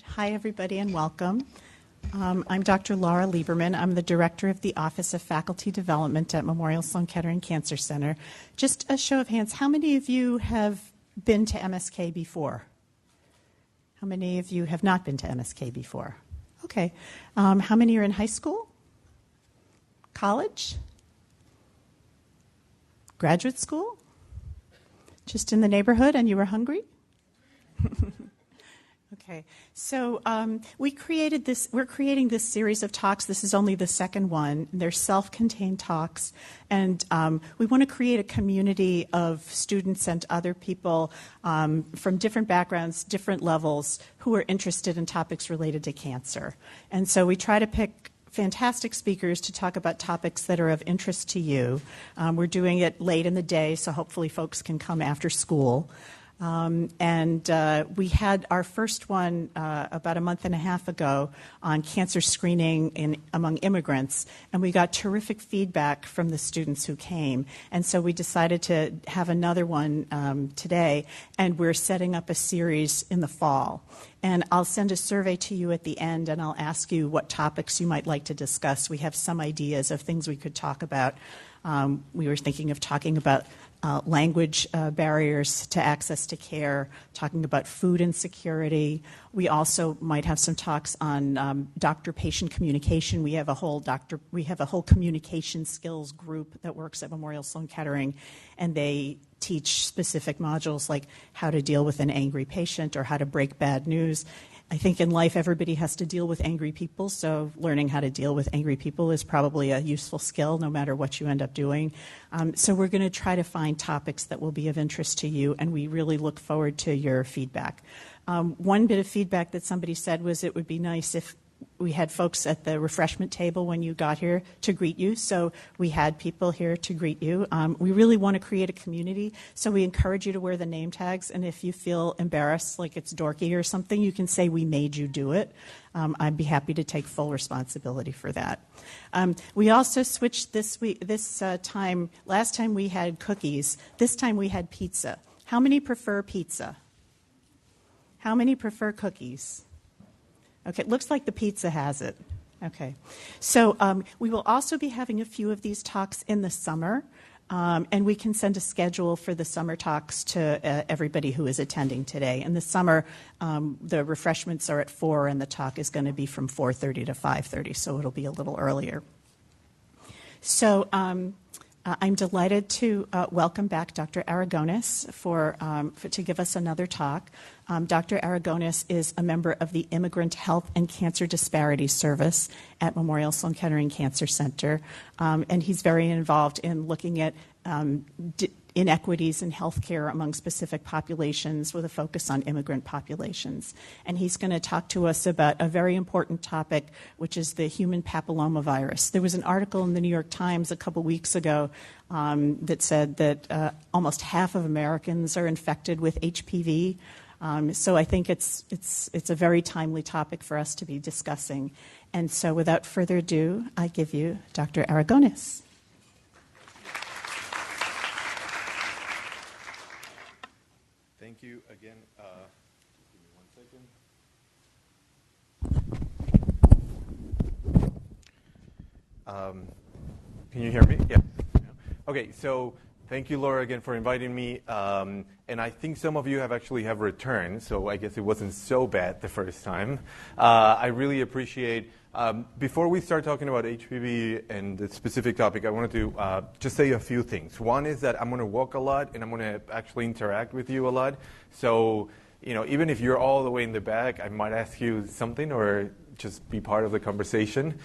Hi, everybody, and welcome. I'm Dr. Laura Lieberman. I'm the Director of the Office of Faculty Development at Memorial Sloan Kettering Cancer Center. Just a show of hands, how many of you have been to MSK before? How many of you have not been to MSK before? Okay. How many are in high school? College? Graduate school? Just in the neighborhood and you were hungry? Okay, so we're creating this series of talks. This is only the second one. They're self-contained talks, and we want to create a community of students and other people from different backgrounds, different levels, who are interested in topics related to cancer. And so we try to pick fantastic speakers to talk about topics that are of interest to you. We're doing it late in the day, so hopefully folks can come after school. We had our first one about a month and a half ago on cancer screening among immigrants, and we got terrific feedback from the students who came. And so we decided to have another one today, and we're setting up a series in the fall. And I'll send a survey to you at the end, and I'll ask you what topics you might like to discuss. We have some ideas of things we could talk about. We were thinking of talking about language barriers to access to care, talking about food insecurity. We also might have some talks on doctor-patient communication. We have a whole communication skills group that works at Memorial Sloan Kettering, and they teach specific modules like how to deal with an angry patient or how to break bad news. I think in life everybody has to deal with angry people, so learning how to deal with angry people is probably a useful skill no matter what you end up doing. So we're going to try to find topics that will be of interest to you, and we really look forward to your feedback. One bit of feedback that somebody said was it would be nice if we had folks at the refreshment table when you got here to greet you, so we had people here to greet you. We really want to create a community, so we encourage you to wear the name tags, and if you feel embarrassed, like it's dorky or something, you can say we made you do it. I'd be happy to take full responsibility for that. We also switched this time. Last time we had cookies. This time we had pizza. How many prefer pizza? How many prefer cookies? Okay, it looks like the pizza has it. Okay. So we will also be having a few of these talks in the summer, and we can send a schedule for the summer talks to everybody who is attending today. In the summer, the refreshments are at 4, and the talk is going to be from 4:30 to 5:30, so it'll be a little earlier. So I'm delighted to welcome back Dr. Aragonis to give us another talk. Dr. Aragonis is a member of the Immigrant Health and Cancer Disparities Service at Memorial Sloan Kettering Cancer Center, and he's very involved in looking at inequities in healthcare among specific populations with a focus on immigrant populations. And he's going to talk to us about a very important topic, which is the human papillomavirus. There was an article in the New York Times a couple weeks ago that said that almost half of Americans are infected with HPV. So I think it's a very timely topic for us to be discussing. And so without further ado, I give you Dr. Aragonis. Thank you again. Give me 1 second. Can you hear me? Yeah. Okay, so thank you, Laura, again for inviting me. And I think some of you have returned, so I guess it wasn't so bad the first time. I really appreciate. Before we start talking about HPV and the specific topic, I wanted to just say a few things. One is that I'm going to walk a lot, and I'm going to actually interact with you a lot. So, even if you're all the way in the back, I might ask you something or just be part of the conversation.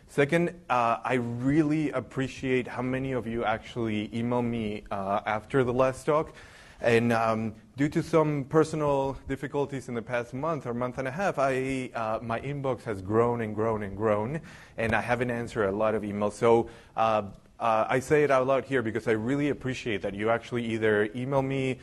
Second, I really appreciate how many of you actually emailed me after the last talk. And due to some personal difficulties in the past month or month and a half, my inbox has grown and grown and grown, and I haven't answered a lot of emails. So I say it out loud here because I really appreciate that you actually either email me,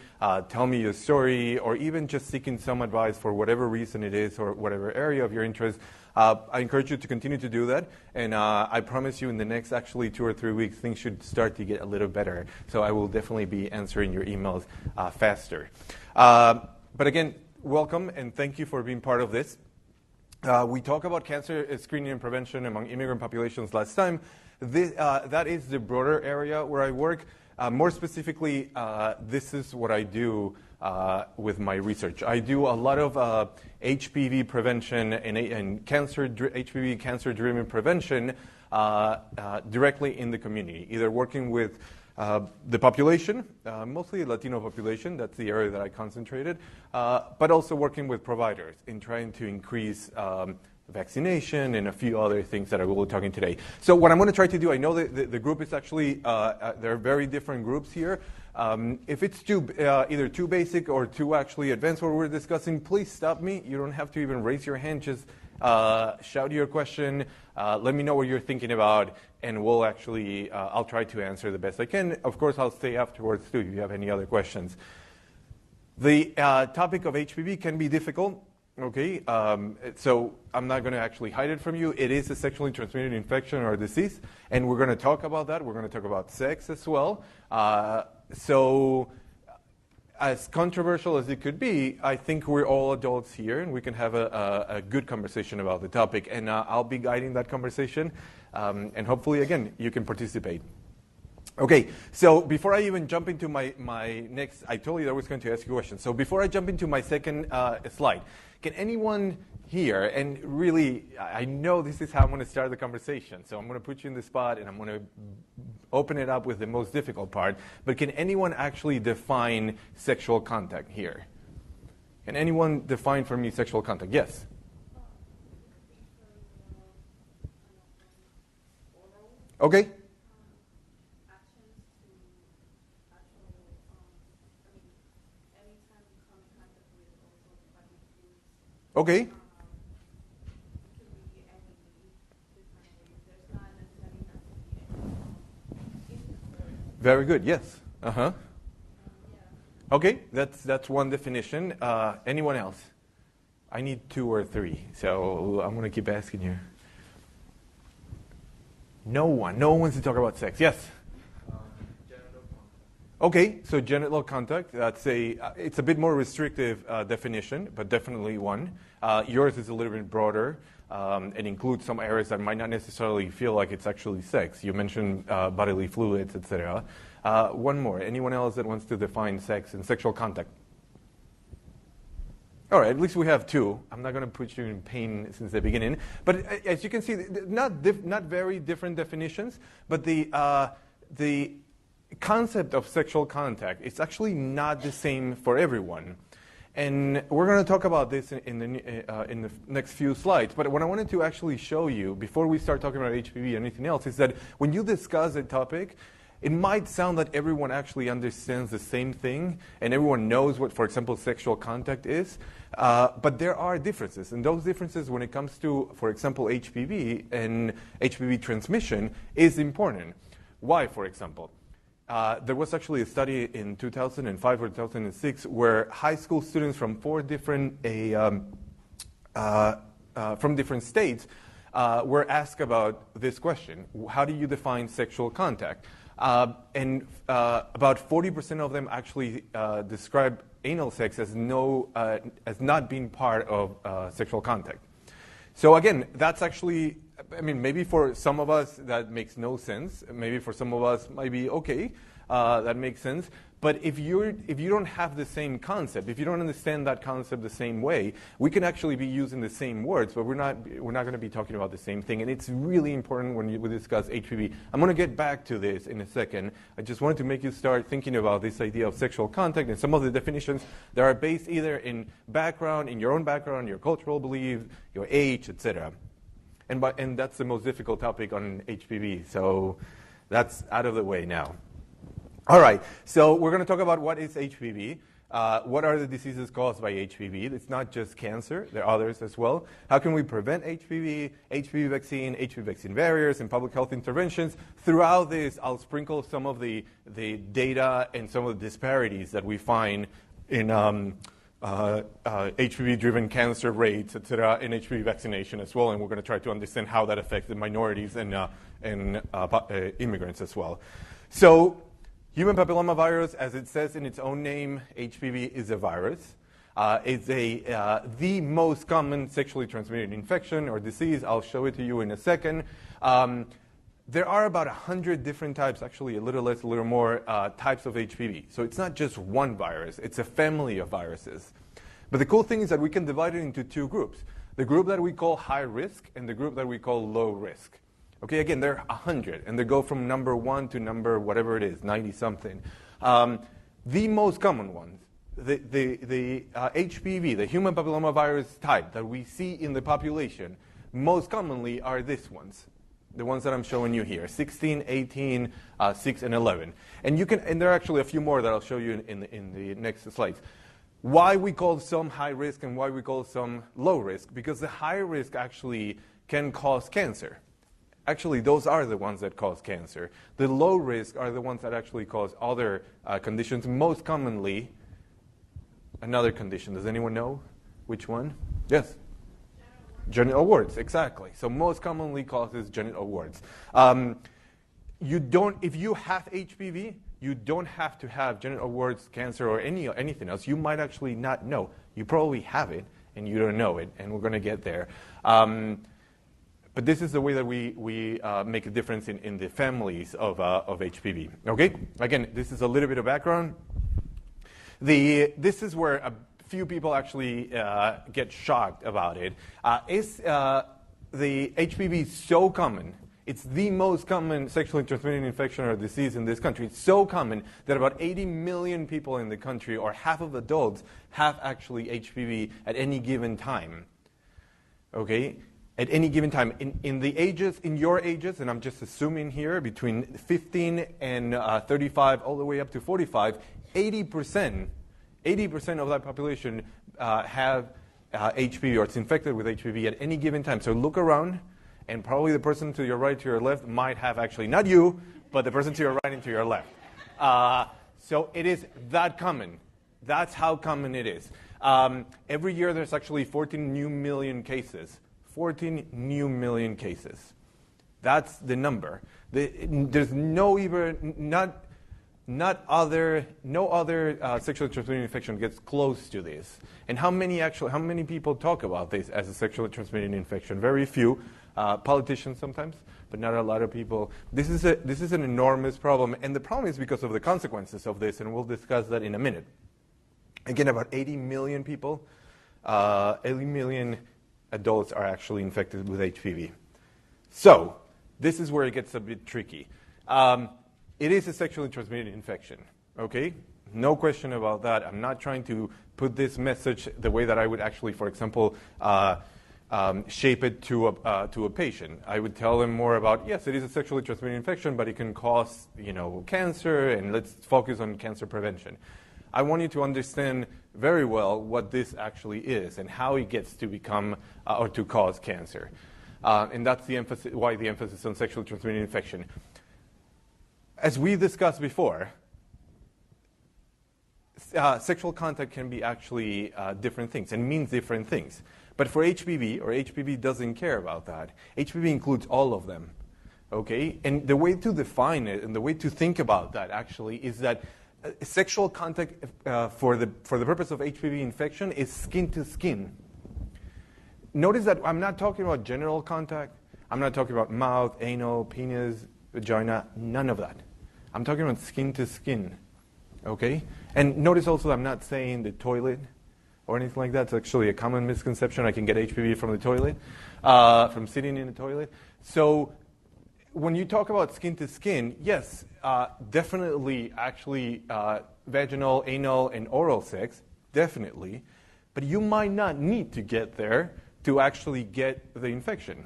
tell me your story, or even just seeking some advice for whatever reason it is or whatever area of your interest. I encourage you to continue to do that, and I promise you in the next 2 or 3 weeks, things should start to get a little better. So I will definitely be answering your emails faster. But again, welcome and thank you for being part of this. We talked about cancer screening and prevention among immigrant populations last time. That is the broader area where I work. More specifically, this is what I do with my research. I do a lot of HPV prevention and HPV cancer-driven prevention directly in the community, either working with the population, mostly Latino population, that's the area that I concentrated, but also working with providers in trying to increase vaccination and a few other things that I will be talking today. So what I'm going to try to do, I know that the group is actually, there are very different groups here. If it's either too basic or too actually advanced what we're discussing, please stop me. You don't have to even raise your hand, just shout your question, let me know what you're thinking about, and we'll actually, I'll try to answer the best I can. Of course, I'll stay afterwards too if you have any other questions. The topic of HPV can be difficult. Okay, so I'm not going to actually hide it from you. It is a sexually transmitted infection or disease, and we're going to talk about that. We're going to talk about sex as well. So as controversial as it could be, I think we're all adults here, and we can have a good conversation about the topic. And I'll be guiding that conversation, and hopefully, again, you can participate. Okay, so before I even jump into my next, I told you that I was going to ask you a question. So before I jump into my second slide, can anyone here, and really, I know this is how I'm going to start the conversation, so I'm going to put you in the spot and I'm going to open it up with the most difficult part, but can anyone actually define sexual contact here? Can anyone define for me sexual contact? Yes? Okay. Okay. Very good. Yes. Uh-huh. Okay, that's one definition. Anyone else? I need 2 or 3, so I'm going to keep asking you. No one wants to talk about sex. Yes. Okay, so genital contact, it's a bit more restrictive definition, but definitely one. Yours is a little bit broader and includes some areas that might not necessarily feel like it's actually sex. You mentioned bodily fluids, etc. One more. Anyone else that wants to define sex and sexual contact? All right, at least we have 2. I'm not going to put you in pain since the beginning. But as you can see, not very different definitions, but the concept of sexual contact is actually not the same for everyone. And we're going to talk about this in the next few slides. But what I wanted to actually show you before we start talking about HPV or anything else is that when you discuss a topic, it might sound that everyone actually understands the same thing and everyone knows what, for example, sexual contact is. But there are differences. And those differences when it comes to, for example, HPV and HPV transmission is important. Why, for example? There was actually a study in 2005 or 2006 where high school students from 4 different states were asked about this question: how do you define sexual contact? And about 40% of them actually describe anal sex as not being part of sexual contact. So again, that's actually, I mean, maybe for some of us that makes no sense. Maybe for some of us might be okay, that makes sense. But if you don't have the same concept, if you don't understand that concept the same way, we can actually be using the same words, but we're not going to be talking about the same thing. And it's really important when we discuss HPV. I'm going to get back to this in a second. I just wanted to make you start thinking about this idea of sexual contact and some of the definitions that are based either in background, in your own background, your cultural belief, your age, etc. And that's the most difficult topic on HPV. So that's out of the way now. All right, so we're going to talk about what is HPV, what are the diseases caused by HPV. It's not just cancer, there are others as well. How can we prevent HPV, HPV vaccine, HPV vaccine barriers, and public health interventions. Throughout this, I'll sprinkle some of the data and some of the disparities that we find in HPV-driven cancer rates, et cetera, and HPV vaccination as well, and we're going to try to understand how that affects the minorities and immigrants as well. So, human papillomavirus, as it says in its own name, HPV is a virus. It's the most common sexually transmitted infection or disease. I'll show it to you in a second. There are about 100 different types, actually a little less, a little more, types of HPV. So it's not just one virus. It's a family of viruses. But the cool thing is that we can divide it into two groups. The group that we call high risk and the group that we call low risk. Okay, again, there are 100, and they go from number 1 to number whatever it is, 90-something. The most common ones, the HPV, the human papillomavirus type that we see in the population, most commonly are these ones. The ones that I'm showing you here, 16, 18, 6, and 11. And there are actually a few more that I'll show you in the next slides. Why we call some high risk and why we call some low risk? Because the high risk actually can cause cancer. Actually, those are the ones that cause cancer. The low risk are the ones that actually cause other conditions, most commonly another condition. Does anyone know which one? Yes? Genital warts, exactly. So most commonly causes genital warts. If you have HPV, you don't have to have genital warts, cancer, or anything else. You might actually not know. You probably have it, and you don't know it, and we're going to get there. But this is the way that we make a difference in the families of HPV. Okay? Again, this is a little bit of background. This is where a few people actually get shocked about it. Is the HPV so common? It's the most common sexually transmitted infection or disease in this country. It's so common that about 80 million people in the country, or half of adults, have actually HPV at any given time. Okay? At any given time. In your ages, and I'm just assuming here, between 15 and 35 all the way up to 45, 80% of that population have HPV, or it's infected with HPV at any given time. So look around, and probably the person to your right, to your left, might have actually, not you, but the person to your right and to your left. So it is that common. That's how common it is. Every year there's actually 14 new million cases. 14 new million cases. That's the number. There's no other sexually transmitted infection gets close to this. And how many people talk about this as a sexually transmitted infection? Very few. Politicians sometimes, but not a lot of people. This is an enormous problem, and the problem is because of the consequences of this, and we'll discuss that in a minute. Again, about 80 million people, 80 million adults are actually infected with HPV. So, this is where it gets a bit tricky. It is a sexually transmitted infection, okay? No question about that. I'm not trying to put this message the way that I would actually, for example, shape it to a patient. I would tell them more about, yes, it is a sexually transmitted infection, but it can cause, cancer, and let's focus on cancer prevention. I want you to understand very well what this actually is and how it gets to become or to cause cancer. And that's why the emphasis on sexually transmitted infection. As we discussed before, sexual contact can be actually different things and means different things. But for HPV, or HPV doesn't care about that. HPV includes all of them. Okay? And the way to define it and the way to think about that actually is that sexual contact for the purpose of HPV infection is skin to skin. Notice that I'm not talking about genital contact. I'm not talking about mouth, anal, penis, vagina, none of that. I'm talking about skin to skin. Okay? And notice also I'm not saying the toilet or anything like that. It's actually a common misconception. I can get HPV from the toilet, from sitting in the toilet. So when you talk about skin to skin, yes, definitely actually vaginal, anal, and oral sex, definitely. But you might not need to get there to actually get the infection.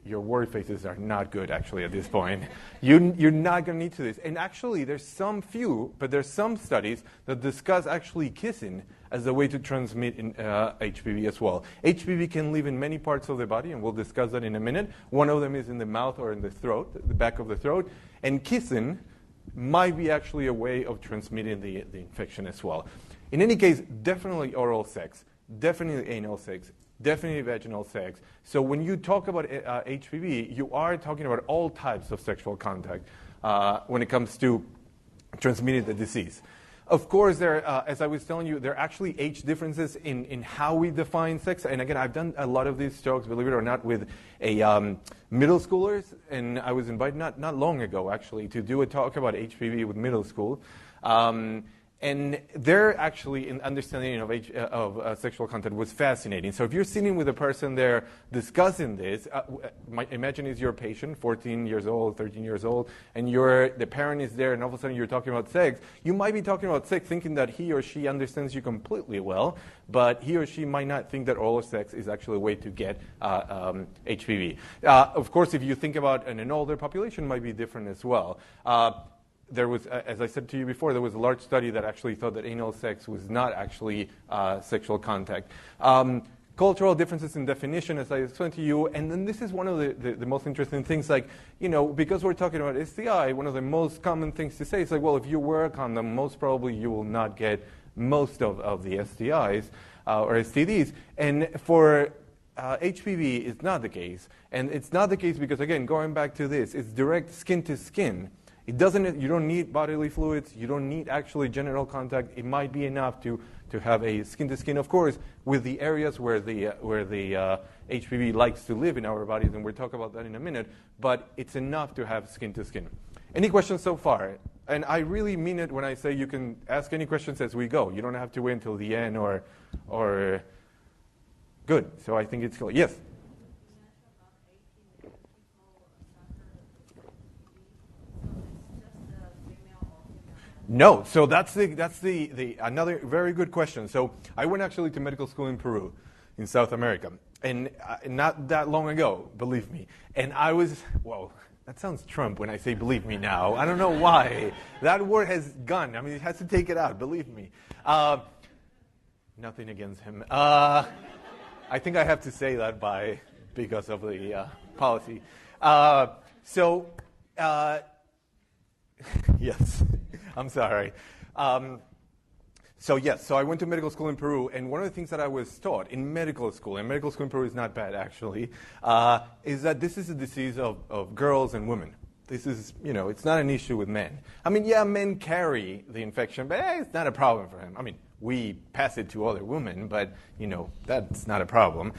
Your worried faces are not good, actually, at this point. You're not going to need to this. And actually, there's some studies that discuss actually kissing as a way to transmit HPV as well. HPV can live in many parts of the body, and we'll discuss that in a minute. One of them is in the mouth or in the throat, the back of the throat. And kissing might be actually a way of transmitting the infection as well. In any case, definitely oral sex, definitely anal sex, definitely vaginal sex. So when you talk about HPV, you are talking about all types of sexual contact when it comes to transmitting the disease. Of course, as I was telling you, there are actually age differences in how we define sex. And again, I've done a lot of these talks, believe it or not, with middle schoolers. And I was invited not long ago, actually, to do a talk about HPV with middle school. And their actually understanding of sexual content was fascinating. So if you're sitting with a person there discussing this, imagine it's your patient, 14 years old, 13 years old, and the parent is there, and all of a sudden you're talking about sex. You might be talking about sex thinking that he or she understands you completely well, but he or she might not think that oral sex is actually a way to get HPV. Of course, if you think about an older population, it might be different as well. There was, as I said to you before, there was a large study that actually thought that anal sex was not actually sexual contact. Cultural differences in definition, as I explained to you, and then this is one of the most interesting things, like, because we're talking about STI, one of the most common things to say is like, well, if you wear a condom, most probably you will not get most of the STIs or STDs. And for HPV, it's not the case. And it's not the case because, again, going back to this, it's direct skin to skin. You don't need bodily fluids. You don't need actually genital contact. It might be enough to have a skin-to-skin, of course, with the areas where the HPV likes to live in our bodies, and we'll talk about that in a minute, but it's enough to have skin-to-skin. Any questions so far? And I really mean it when I say you can ask any questions as we go. You don't have to wait until the end or good. So I think it's clear. Yes? No, so that's the another very good question. So I went actually to medical school in Peru, in South America, and not that long ago, believe me. And I was, whoa, that sounds Trump when I say believe me now. I don't know why. That word has gone. I mean, it has to take it out, believe me. Nothing against him. I think I have to say that because of the policy. Yes. I'm sorry. So I went to medical school in Peru, and one of the things that I was taught in medical school, and medical school in Peru is not bad actually, is that this is a disease of girls and women. This is, it's not an issue with men. I mean, yeah, men carry the infection, but it's not a problem for him. I mean, we pass it to other women, but, that's not a problem.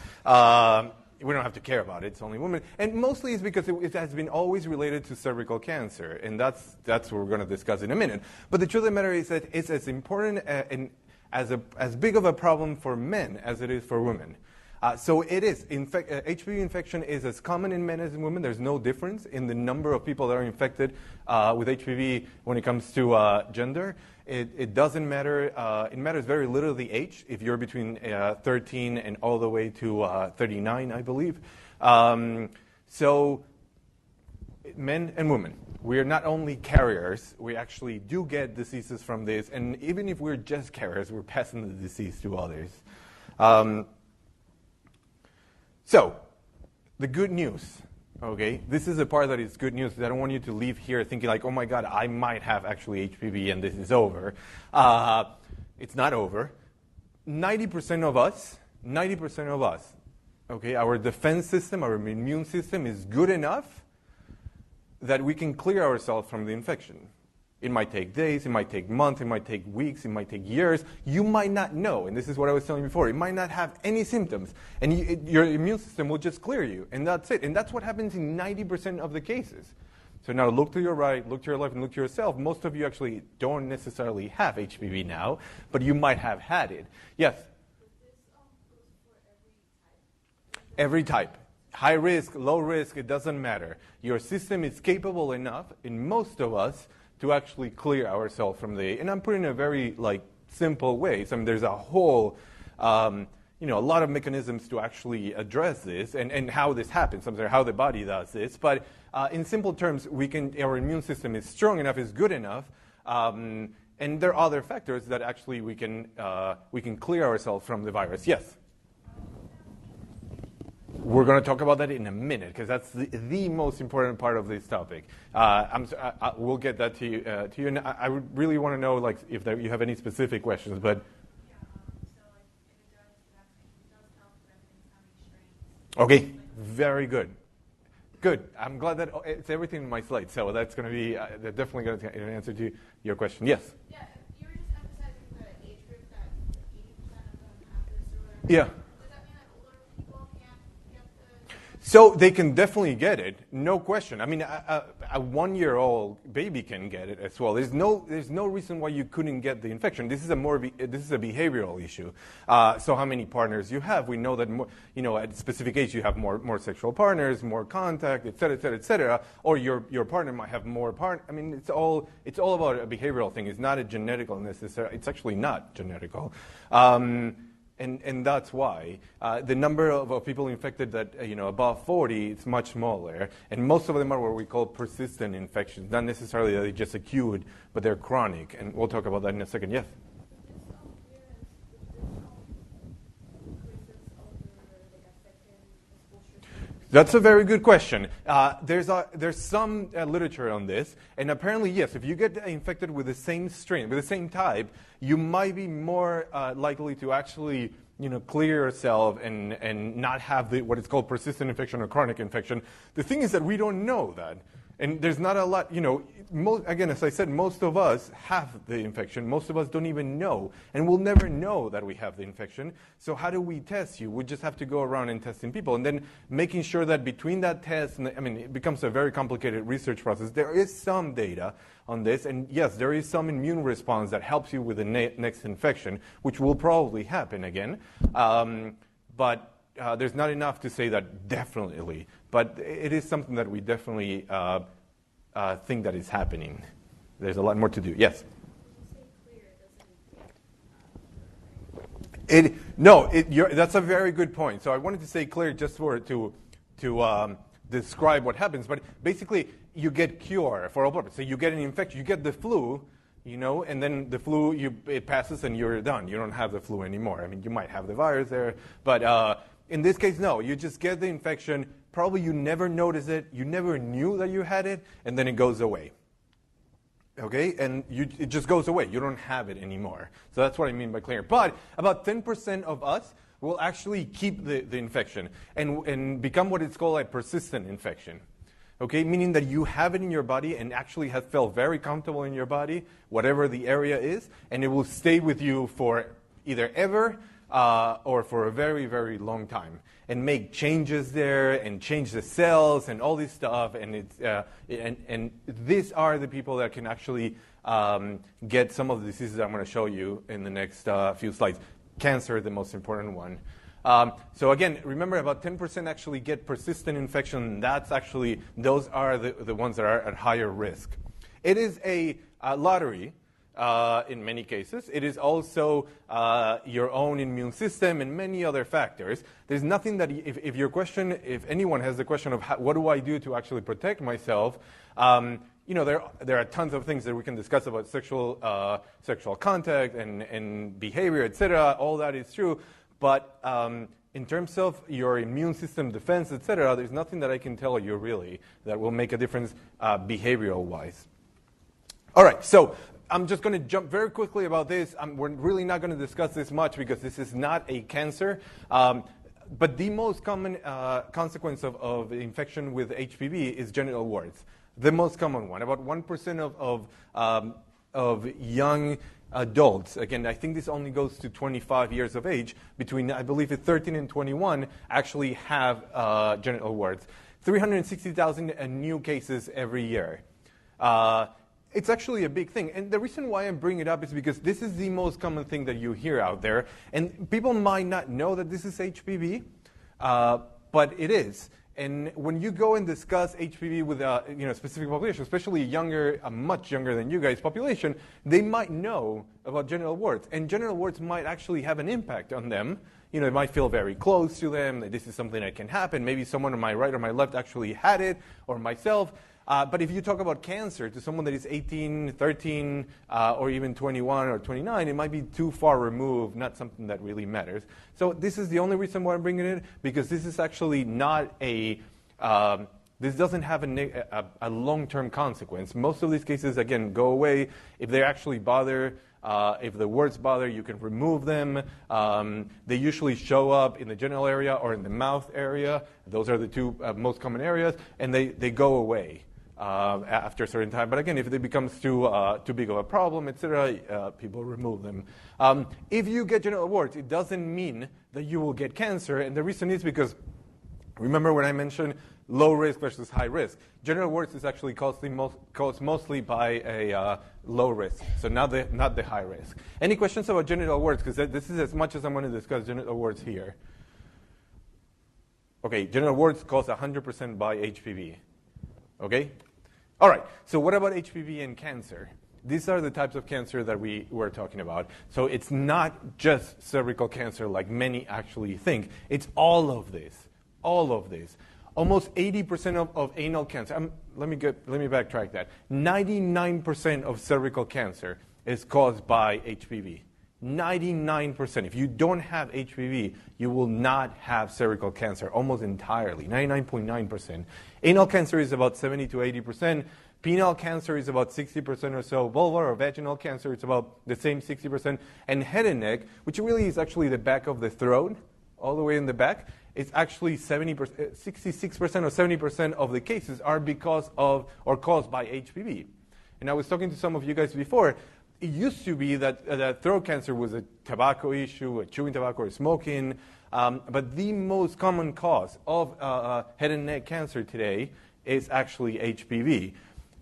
We don't have to care about it. It's only women. And mostly it's because it has been always related to cervical cancer. And that's what we're going to discuss in a minute. But the truth of the matter is that it's as important and as big of a problem for men as it is for women. So it is. HPV infection is as common in men as in women. There's no difference in the number of people that are infected with HPV when it comes to gender. It doesn't matter. It matters very little the age, if you're between 13 and all the way to 39, I believe. So men and women, we are not only carriers, we actually do get diseases from this. And even if we're just carriers, we're passing the disease to others. So the good news. Okay, this is the part that is good news. I don't want you to leave here thinking like, oh my God, I might have actually HPV and this is over. It's not over. 90% of us, okay, our defense system, our immune system is good enough that we can clear ourselves from the infection. It might take days, it might take months, it might take weeks, it might take years. You might not know, and this is what I was telling you before, it might not have any symptoms, and your immune system will just clear you, and that's it. And that's what happens in 90% of the cases. So now look to your right, look to your left, and look to yourself. Most of you actually don't necessarily have HPV now, but you might have had it. Yes? But this goes for every type. High risk, low risk, it doesn't matter. Your system is capable enough, in most of us, to actually clear ourselves from and I'm putting it in a very simple way. So there's a whole, a lot of mechanisms to actually address this and how this happens, how the body does this. But in simple terms, our immune system is strong enough, is good enough, and there are other factors that actually we can clear ourselves from the virus. Yes. We're going to talk about that in a minute because that's the most important part of this topic. We'll get that to you. And I would really want to know if you have any specific questions. But okay, very good. Good. I'm glad that it's everything in my slide. So that's going to be definitely going to answer to your question. Yes. Yeah, you were just Yeah. Does that mean that older people can't get the? So they can definitely get it, no question. I mean, a 1-year-old baby can get it as well. There's no reason why you couldn't get the infection. This is a behavioral issue. So how many partners you have? We know that at a specific age you have more sexual partners, more contact, et cetera, et cetera, et cetera. Or your partner might have more I mean, it's all about a behavioral thing. It's not a genetical necessary. It's actually not genetical. And that's why the number of people infected that above 40 is much smaller, and most of them are what we call persistent infections, not necessarily that they're just acute, but they're chronic, and we'll talk about that in a second. Yes. That's a very good question. There's some literature on this, and apparently, yes, if you get infected with the same strain, with the same type, you might be more likely to actually clear yourself and not have what is called persistent infection or chronic infection. The thing is that we don't know that. And there's not a lot, again, as I said, most of us have the infection. Most of us don't even know. And we'll never know that we have the infection. So how do we test you? We just have to go around and testing people. And then making sure that between that test, it becomes a very complicated research process. There is some data on this. And yes, there is some immune response that helps you with the next infection, which will probably happen again. But there's not enough to say that definitely, but it is something that we definitely think that is happening. There's a lot more to do. Yes? That's a very good point. So I wanted to say clear just to describe what happens, but basically you get cure for all purposes. So you get an infection, you get the flu, and then the flu, it passes and you're done. You don't have the flu anymore. I mean, you might have the virus there, but in this case, no. You just get the infection. Probably you never notice it. You never knew that you had it, and then it goes away. Okay? And it just goes away. You don't have it anymore. So that's what I mean by clear. But about 10% of us will actually keep the infection and become what is called a persistent infection. Okay? Meaning that you have it in your body and actually have felt very comfortable in your body, whatever the area is, and it will stay with you for either ever or for a very, very long time, and make changes there, and change the cells, and all this stuff, and and these are the people that can actually get some of the diseases I'm going to show you in the next few slides. Cancer, the most important one. So again, remember about 10% actually get persistent infection. Those are the ones that are at higher risk. It is a lottery. In many cases. It is also your own immune system and many other factors. There's nothing that, if anyone has the question of what do I do to actually protect myself, there are tons of things that we can discuss about sexual contact and behavior, etc. All that is true. But in terms of your immune system defense, etc., there's nothing that I can tell you really that will make a difference behavioral-wise. All right, so I'm just going to jump very quickly about this. We're really not going to discuss this much because this is not a cancer. But the most common consequence of infection with HPV is genital warts. The most common one. About 1% of young adults, again, I think this only goes to 25 years of age, between, I believe, 13 and 21, actually have genital warts. 360,000 new cases every year. It's actually a big thing. And the reason why I'm bringing it up is because this is the most common thing that you hear out there. And people might not know that this is HPV, but it is. And when you go and discuss HPV with a specific population, especially much younger than you guys population, they might know about genital warts. And genital warts might actually have an impact on them. It might feel very close to them, that this is something that can happen. Maybe someone on my right or my left actually had it, or myself. But if you talk about cancer to someone that is 18, 13, or even 21 or 29, it might be too far removed, not something that really matters. So this is the only reason why I'm bringing it in, because this is actually not this doesn't have a long-term consequence. Most of these cases, again, go away. If they actually bother, if the warts bother, you can remove them. They usually show up in the genital area or in the mouth area. Those are the two most common areas, and they go away. after a certain time. But again, if it becomes too big of a problem, etc., people remove them. If you get genital warts, it doesn't mean that you will get cancer, and the reason is because, remember when I mentioned low risk versus high risk? Genital warts is actually caused mostly by a low risk, so not the high risk. Any questions about genital warts? Because this is as much as I'm going to discuss genital warts here. Okay, genital warts caused 100% by HPV. Okay? All right, so what about HPV and cancer? These are the types of cancer that we were talking about. So it's not just cervical cancer like many actually think. It's all of this. All of this. Almost 80% of anal cancer. Let me backtrack that. 99% of cervical cancer is caused by HPV. 99%. If you don't have HPV, you will not have cervical cancer, almost entirely, 99.9%. Anal cancer is about 70 to 80%. Penile cancer is about 60% or so. Vulvar or vaginal cancer is about the same 60%. And head and neck, which really is actually the back of the throat, all the way in the back, it's actually 70%, 66% or 70% of the cases are because of or caused by HPV. And I was talking to some of you guys before. It used to be that throat cancer was a tobacco issue, chewing tobacco or smoking, but the most common cause of head and neck cancer today is actually HPV.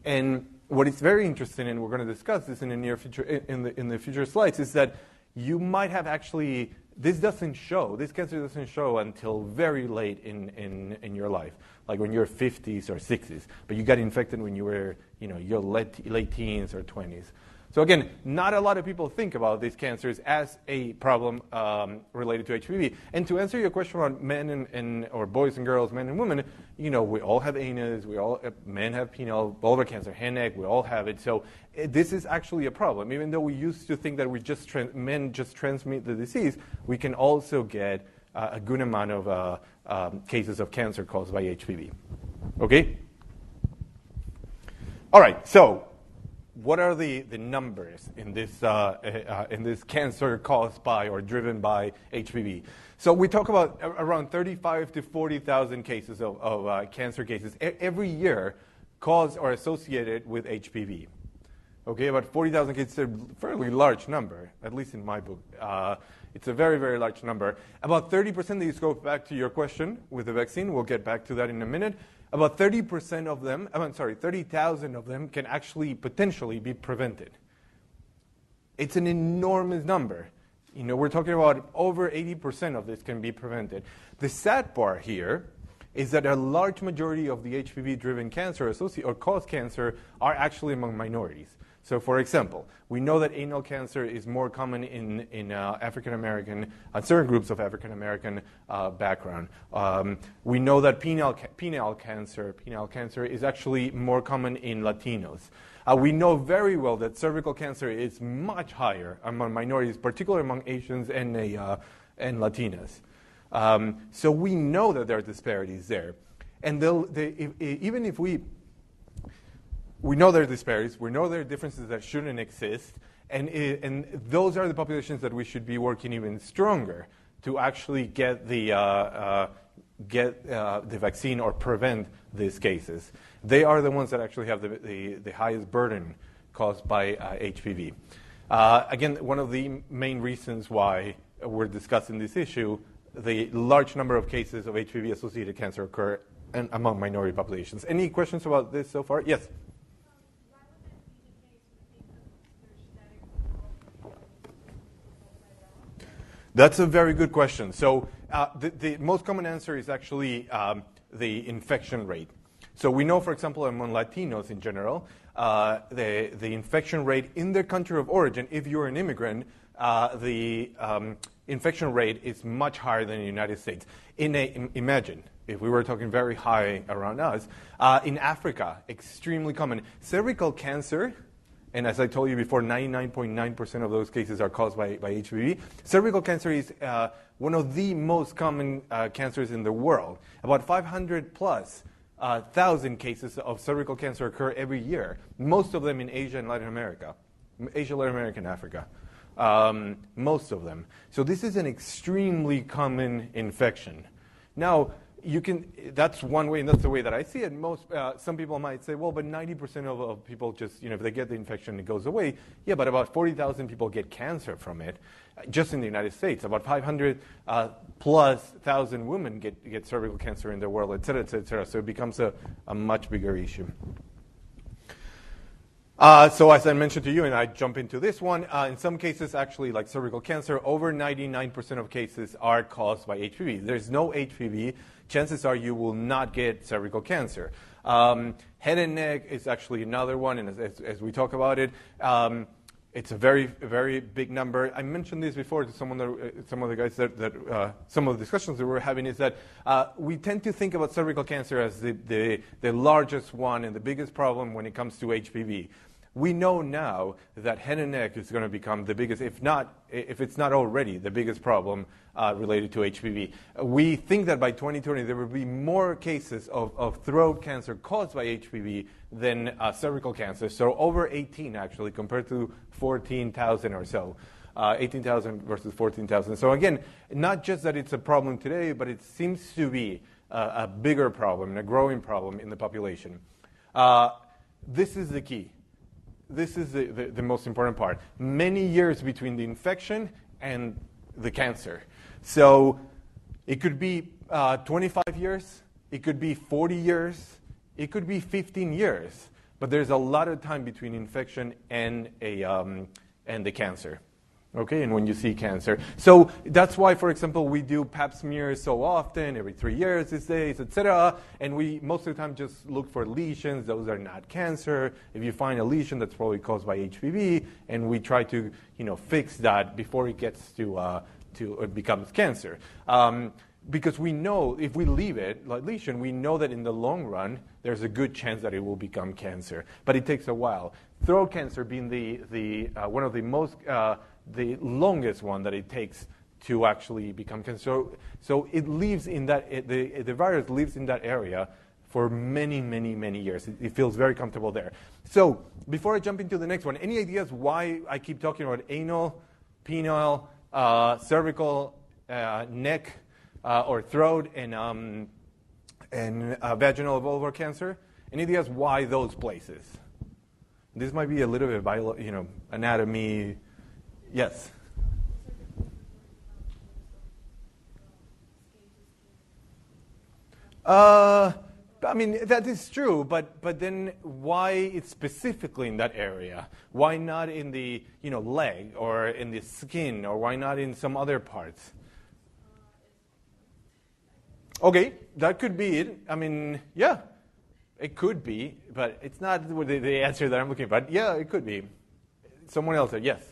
And what is very interesting, and we're going to discuss this in the near future, in the future slides, is that you might have actually, this cancer doesn't show until very late in your life, like when you're 50s or 60s, but you got infected when you were, your late teens or 20s. So again, not a lot of people think about these cancers as a problem related to HPV. And to answer your question about men or boys and girls, men and women, we all have anus, men have penile, vulvar cancer, head and neck, we all have it. So this is actually a problem. Even though we used to think that men just transmit the disease, we can also get a good amount of cases of cancer caused by HPV. Okay? All right, so what are the numbers in this cancer caused by or driven by HPV? So we talk about around 35 to 40,000 cases of cancer cases every year caused or associated with HPV. Okay, about 40,000 cases is a fairly large number, at least in my book. It's a very, very large number. About 30% of these go back to your question with the vaccine. We'll get back to that in a minute. About 30% of them, 30,000 of them can actually potentially be prevented. It's an enormous number. We're talking about over 80% of this can be prevented. The sad part here is that a large majority of the HPV-driven cancer or cause cancer are actually among minorities. So, for example, we know that anal cancer is more common in African American, certain groups of African American background. We know that penile cancer is actually more common in Latinos. We know very well that cervical cancer is much higher among minorities, particularly among Asians and Latinas. So we know that there are disparities there, and even if we know there are disparities, we know there are differences that shouldn't exist, and those are the populations that we should be working even stronger to actually get the vaccine or prevent these cases. They are the ones that actually have the highest burden caused by HPV. Again, one of the main reasons why we're discussing this issue, the large number of cases of HPV-associated cancer occur among minority populations. Any questions about this so far? Yes? That's a very good question. So the most common answer is actually the infection rate. So we know, for example, among Latinos in general, the infection rate in their country of origin, if you're an immigrant, the infection rate is much higher than in the United States. Imagine, if we were talking very high around us, in Africa, extremely common. Cervical cancer, and as I told you before, 99.9% of those cases are caused by HPV. Cervical cancer is one of the most common cancers in the world. About 500,000 cases of cervical cancer occur every year, most of them in Asia and Latin America. Asia, Latin America, and Africa. Most of them. So this is an extremely common infection. Now, that's one way, and that's the way that I see it. Some people might say, well, but 90% of people just, if they get the infection, it goes away. Yeah, but about 40,000 people get cancer from it, just in the United States. About 500 plus thousand women get cervical cancer in the world, et cetera, et cetera, et cetera. So it becomes a much bigger issue. So as I mentioned to you, and I jump into this one, in some cases, actually, like cervical cancer, over 99% of cases are caused by HPV. There's no HPV. Chances are you will not get cervical cancer. Head and neck is actually another one, and as we talk about it, it's a very, very big number. I mentioned this before to some of the guys some of the discussions that we're having is that we tend to think about cervical cancer as the largest one and the biggest problem when it comes to HPV. We know now that head and neck is going to become the biggest, if it's not already the biggest problem related to HPV. We think that by 2020 there will be more cases of throat cancer caused by HPV than cervical cancer. So over 18 actually, compared to 14,000 or so. 18,000 versus 14,000. So again, not just that it's a problem today, but it seems to be a bigger problem, and a growing problem in the population. This is the key. This is the most important part. Many years between the infection and the cancer. So it could be 25 years, it could be 40 years, it could be 15 years. But there's a lot of time between infection and the cancer. Okay, and when you see cancer. So that's why, for example, we do pap smears so often, every 3 years these days, etc. And we most of the time just look for lesions. Those are not cancer. If you find a lesion, that's probably caused by HPV, and we try to, fix that before it gets to it becomes cancer. Because we know if we leave it like lesion, we know that in the long run there's a good chance that it will become cancer. But it takes a while. Throat cancer being the one of the most the longest one that it takes to actually become cancer. So it lives in that, the virus lives in that area for many, many, many years. It feels very comfortable there. So before I jump into the next one, any ideas why I keep talking about anal, penile, cervical, neck, or throat, and vaginal vulvar cancer? Any ideas why those places? This might be a little bit anatomy. Yes. I mean, that is true, but then why it's specifically in that area? Why not in the leg or in the skin, or why not in some other parts? Okay, that could be it. I mean, yeah, it could be, but it's not the answer that I'm looking for. But yeah, it could be. Someone else said yes.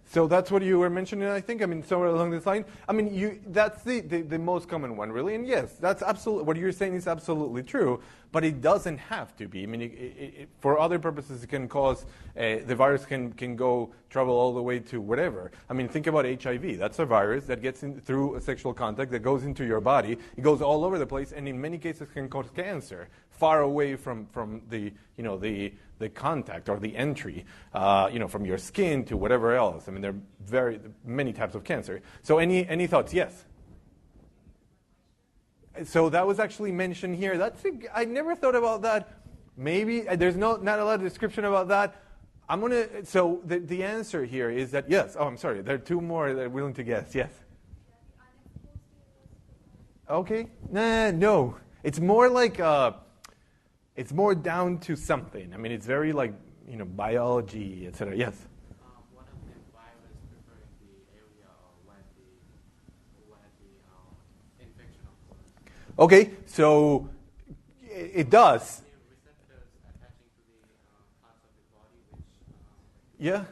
So that's what you were mentioning, I think. I mean, somewhere along this line. I mean, that's the most common one, really. And yes, that's absolutely what you're saying is absolutely true. But it doesn't have to be. I mean, for other purposes, it can cause the virus can go travel all the way to whatever. I mean, think about HIV. That's a virus that gets in through a sexual contact that goes into your body. It goes all over the place, and in many cases can cause cancer, far away from the contact or the entry, from your skin to whatever else. I mean, there are very many types of cancer. So any thoughts? Yes. So that was actually mentioned here. I never thought about that. Maybe there's not a lot of description about that. So the answer here is that yes. Oh, I'm sorry. There are two more that are willing to guess. Yes. Okay. No. It's more like it's more down to something. I mean, it's very like biology, etc. Yes. One of the virus preferring the area when the infection occurs. Okay, so it does. Receptors attaching to the parts of the body which Yeah.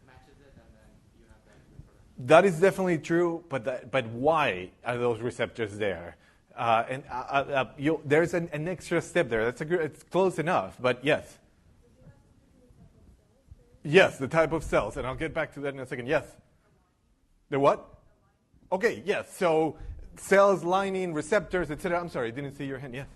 matches it, and then you have that reproduction. That is definitely true, but why are those receptors there? There's an extra step there. It's close enough, but yes. Yes, the type of cells, and I'll get back to that in a second. Yes. The what? Okay, yes. So cells, lining, receptors, etc. I'm sorry, I didn't see your hand. Yes.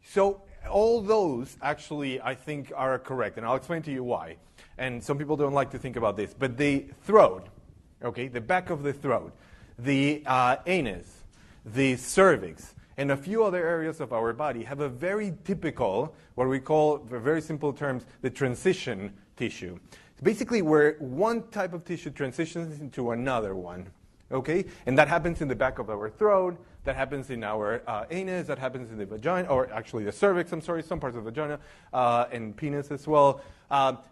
So all those actually, I think, are correct, and I'll explain to you why. And some people don't like to think about this, but the throat, okay, the back of the throat, the anus, the cervix, and a few other areas of our body have a very typical, what we call, for very simple terms, the transition tissue. Basically, where one type of tissue transitions into another one, okay? And that happens in the back of our throat, that happens in our anus, that happens in the vagina, or actually the cervix, I'm sorry, some parts of the vagina, and penis as well.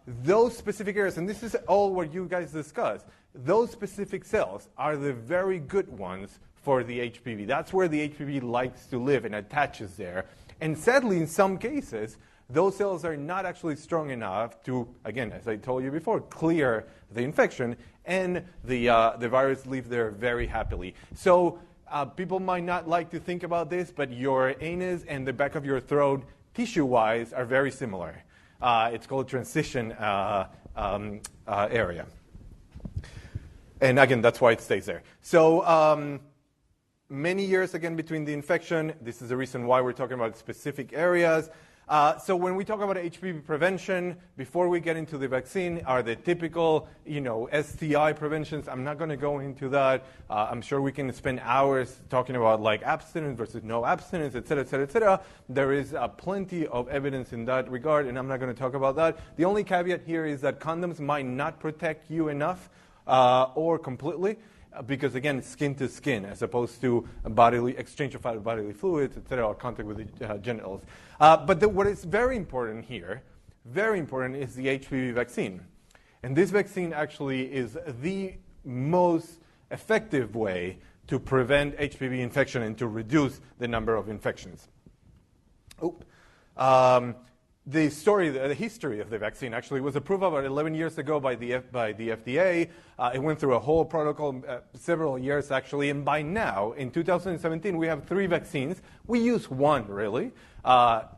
Those specific areas, and this is all what you guys discussed, those specific cells are the very good ones for the HPV. That's where the HPV likes to live and attaches there. And sadly, in some cases, those cells are not actually strong enough to, again, as I told you before, clear the infection, and the virus live there very happily. So people might not like to think about this, but your anus and the back of your throat, tissue-wise, are very similar. It's called transition area. And again, that's why it stays there. So many years, again, between the infection. This is the reason why we're talking about specific areas. So when we talk about HPV prevention, before we get into the vaccine, are the typical, STI preventions. I'm not going to go into that. I'm sure we can spend hours talking about like abstinence versus no abstinence, et cetera, et cetera, et cetera. There is plenty of evidence in that regard, and I'm not going to talk about that. The only caveat here is that condoms might not protect you enough or completely. Because again, skin to skin, as opposed to bodily exchange of bodily fluids, etc., or contact with the genitals. But what is very important here, very important, is the HPV vaccine. And this vaccine actually is the most effective way to prevent HPV infection and to reduce the number of infections. The history of the vaccine actually was approved about 11 years ago by the FDA. It went through a whole protocol, several years actually, and by now, in 2017, we have 3 vaccines. We use one, really,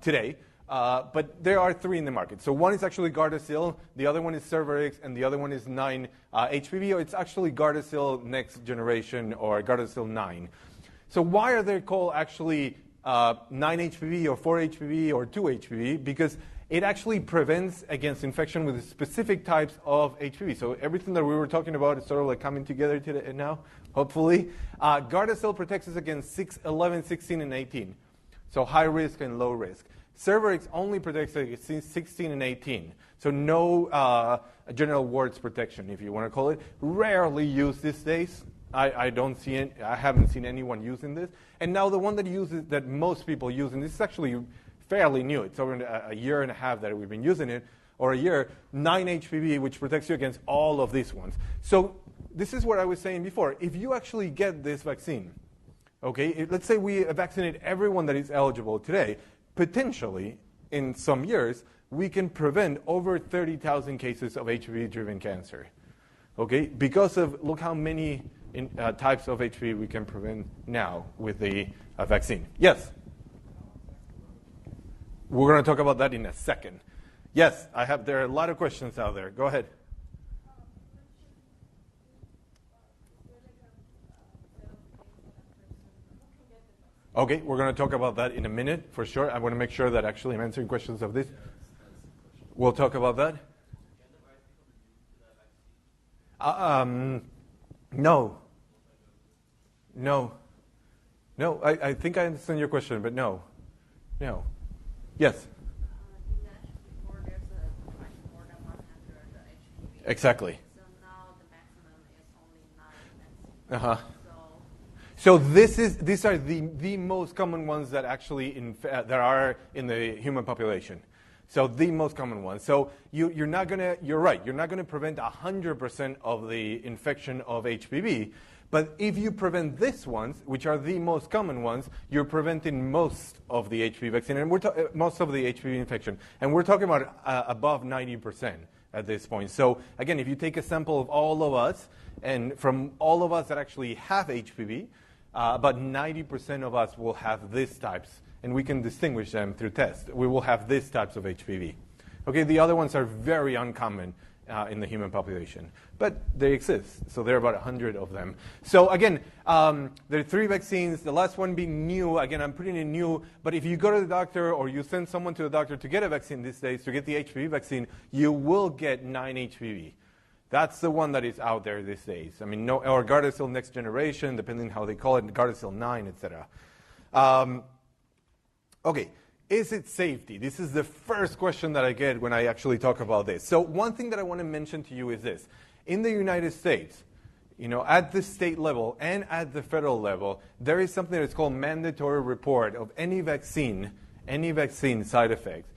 today, but there are 3 in the market. So one is actually Gardasil, the other one is Cervarix, and the other one is 9 HPV, or it's actually Gardasil Next Generation, or Gardasil 9. So why are they called actually 9 HPV or 4 HPV or 2 HPV? Because it actually prevents against infection with specific types of HPV. So everything that we were talking about is sort of like coming together today now, hopefully. Gardasil protects us against 6, 11, 16, and 18. So high risk and low risk. Cervarix only protects against 16 and 18. So no genital warts protection, if you want to call it. Rarely used these days. I don't see it. I haven't seen anyone using this. And now the one that most people use, and this is actually fairly new. It's over a year and a half that we've been using it, or a year, 9 HPV, which protects you against all of these ones. So this is what I was saying before. If you actually get this vaccine, okay, let's say we vaccinate everyone that is eligible today, potentially in some years, we can prevent over 30,000 cases of HPV-driven cancer. Okay, because of, look how many types of HPV we can prevent now with the vaccine. Yes? We're going to talk about that in a second. Yes, there are a lot of questions out there. Go ahead. Okay, we're going to talk about that in a minute, for sure. I want to make sure that actually I'm answering questions of this. We'll talk about that. No. I think I understand your question, but no. Yes? You mentioned before there's more than 100 HPV. Exactly. So now the maximum is only 9 vaccines. So these are the most common ones that actually that are in the human population. So the most common ones. So you're right. You're not gonna prevent 100% of the infection of HPV, but if you prevent these ones, which are the most common ones, you're preventing most of the HPV vaccine, and most of the HPV infection, and we're talking about above 90% at this point. So again, if you take a sample of all of us, and from all of us that actually have HPV, about 90% of us will have these types, and we can distinguish them through tests. We will have these types of HPV. Okay, the other ones are very uncommon in the human population, but they exist. So there are about 100 of them. So again, there are 3 vaccines. The last one being new. Again, I'm putting it new, but if you go to the doctor or you send someone to the doctor to get a vaccine these days, to get the HPV vaccine, you will get 9 HPV. That's the one that is out there these days. I mean, no, or Gardasil next generation, depending how they call it, Gardasil 9, etc. Okay, is it safety? This is the first question that I get when I actually talk about this. So one thing that I want to mention to you is this. In the United States, at the state level and at the federal level, there is something that's called mandatory report of any vaccine side effects.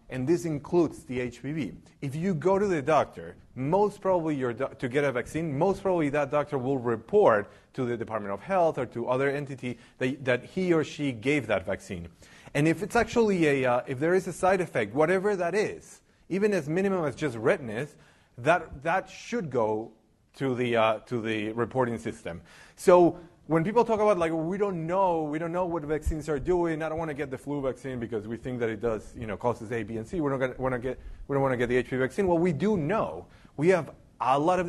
And this includes the HPV. If you go to the doctor, most probably to get a vaccine, most probably that doctor will report to the Department of Health or to other entity that he or she gave that vaccine. And if it's actually if there is a side effect, whatever that is, even as minimum as just redness, that should go to the reporting system. So when people talk about we don't know what vaccines are doing. I don't want to get the flu vaccine because we think that it does causes A, B, and C. We don't want to get the HPV vaccine. Well, we do know. We have a lot of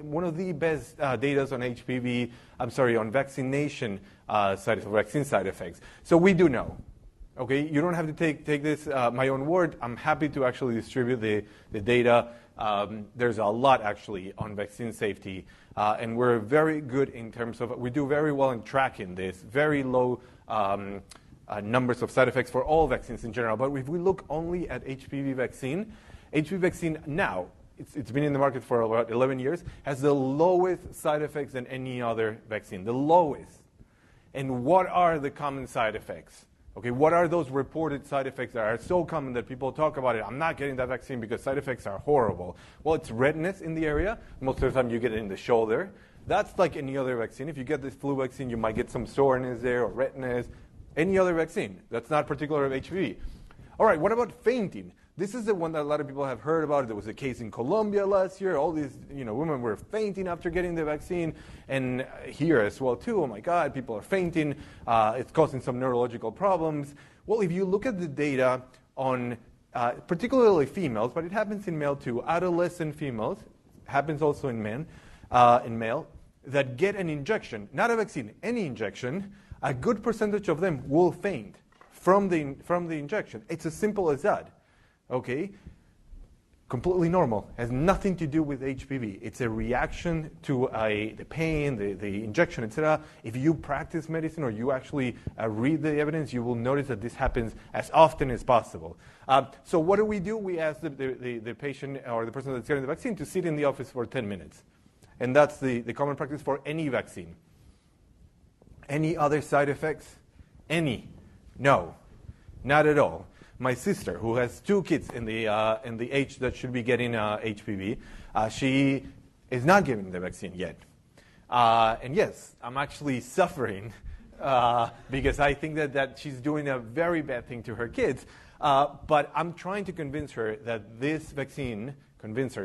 one of the best data on vaccination vaccine side effects. So we do know. Okay, you don't have to take this my own word. I'm happy to actually distribute the data. There's a lot actually on vaccine safety, and we're very good in terms of, we do very well in tracking this, very low numbers of side effects for all vaccines in general. But if we look only at HPV vaccine now, it's been in the market for about 11 years, has the lowest side effects than any other vaccine, the lowest. And what are the common side effects? Okay, what are those reported side effects that are so common that people talk about it? I'm not getting that vaccine because side effects are horrible. Well, it's redness in the area. Most of the time you get it in the shoulder. That's like any other vaccine. If you get this flu vaccine, you might get some soreness there or redness. Any other vaccine. That's not particular of HPV. All right, what about fainting? This is the one that a lot of people have heard about. There was a case in Colombia last year. All these women were fainting after getting the vaccine. And here as well, too. Oh, my God, people are fainting. It's causing some neurological problems. Well, if you look at the data on particularly females, but it happens in male, too, adolescent females, happens also in male, that get an injection, not a vaccine, any injection, a good percentage of them will faint from the injection. It's as simple as that. Okay, completely normal. Has nothing to do with HPV. It's a reaction to the pain, the injection, etc. If you practice medicine or you actually read the evidence, you will notice that this happens as often as possible. So what do? We ask the patient or the person that's getting the vaccine to sit in the office for 10 minutes. And that's the common practice for any vaccine. Any other side effects? Any? No, not at all. My sister, who has 2 kids in the age that should be getting HPV, she is not getting the vaccine yet. And yes, I'm actually suffering because I think that she's doing a very bad thing to her kids. But I'm trying to convince her that this vaccine,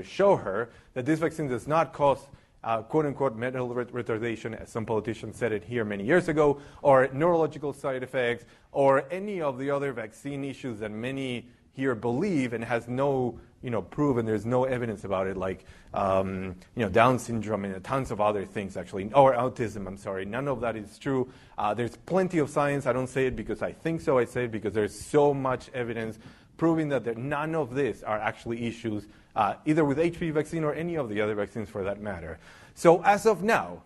show her that this vaccine does not cause quote-unquote mental retardation, as some politicians said it here many years ago, or neurological side effects, or any of the other vaccine issues that many here believe and has no proof, and there's no evidence about it, like Down syndrome and tons of other things, actually, or autism, I'm sorry. None of that is true. There's plenty of science. I don't say it because I think so. I say it because there's so much evidence proving that none of this are actually issues either with HPV vaccine or any of the other vaccines for that matter. So as of now,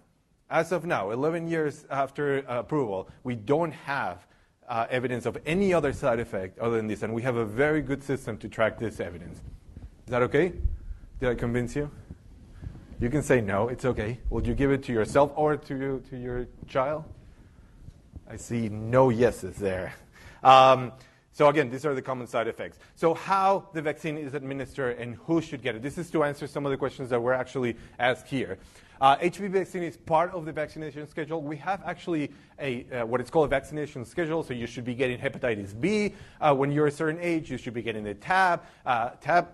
11 years after approval, we don't have evidence of any other side effect other than this, and we have a very good system to track this evidence. Is that okay? Did I convince you? You can say no, it's okay. Will you give it to yourself or to your child? I see no yeses there. So again, these are the common side effects. So how the vaccine is administered and who should get it. This is to answer some of the questions that were actually asked here. HPV vaccine is part of the vaccination schedule. We have actually what is called a vaccination schedule. So you should be getting hepatitis B when you're a certain age. You should be getting the TAB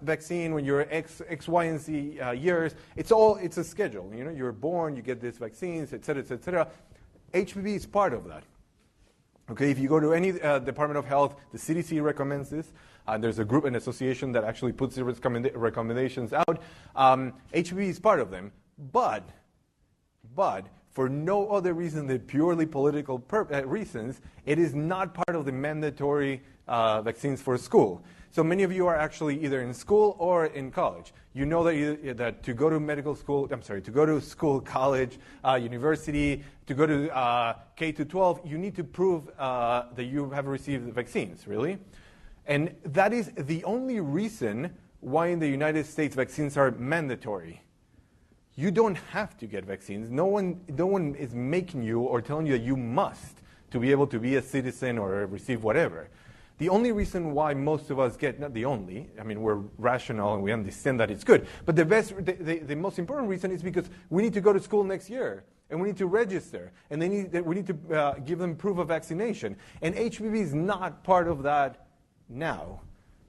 vaccine when you're X, Y, and Z years. It's a schedule. You're born, you get these vaccines, et cetera, et cetera. HPV is part of that. Okay, if you go to any Department of Health, the CDC recommends this. There's a group and association that actually puts the recommendations out. HPV is part of them, but for no other reason than purely political reasons, it is not part of the mandatory vaccines for school. So many of you are actually either in school or in college. You know that to go to medical school, to go to school, college, university, to go to K to 12, you need to prove that you have received the vaccines, really. And that is the only reason why in the United States vaccines are mandatory. You don't have to get vaccines. No one is making you or telling you that you must to be able to be a citizen or receive whatever. The only reason why most of us get, not the only, I mean, we're rational and we understand that it's good, but the most important reason is because we need to go to school next year and we need to register and we need to give them proof of vaccination. And HPV is not part of that now.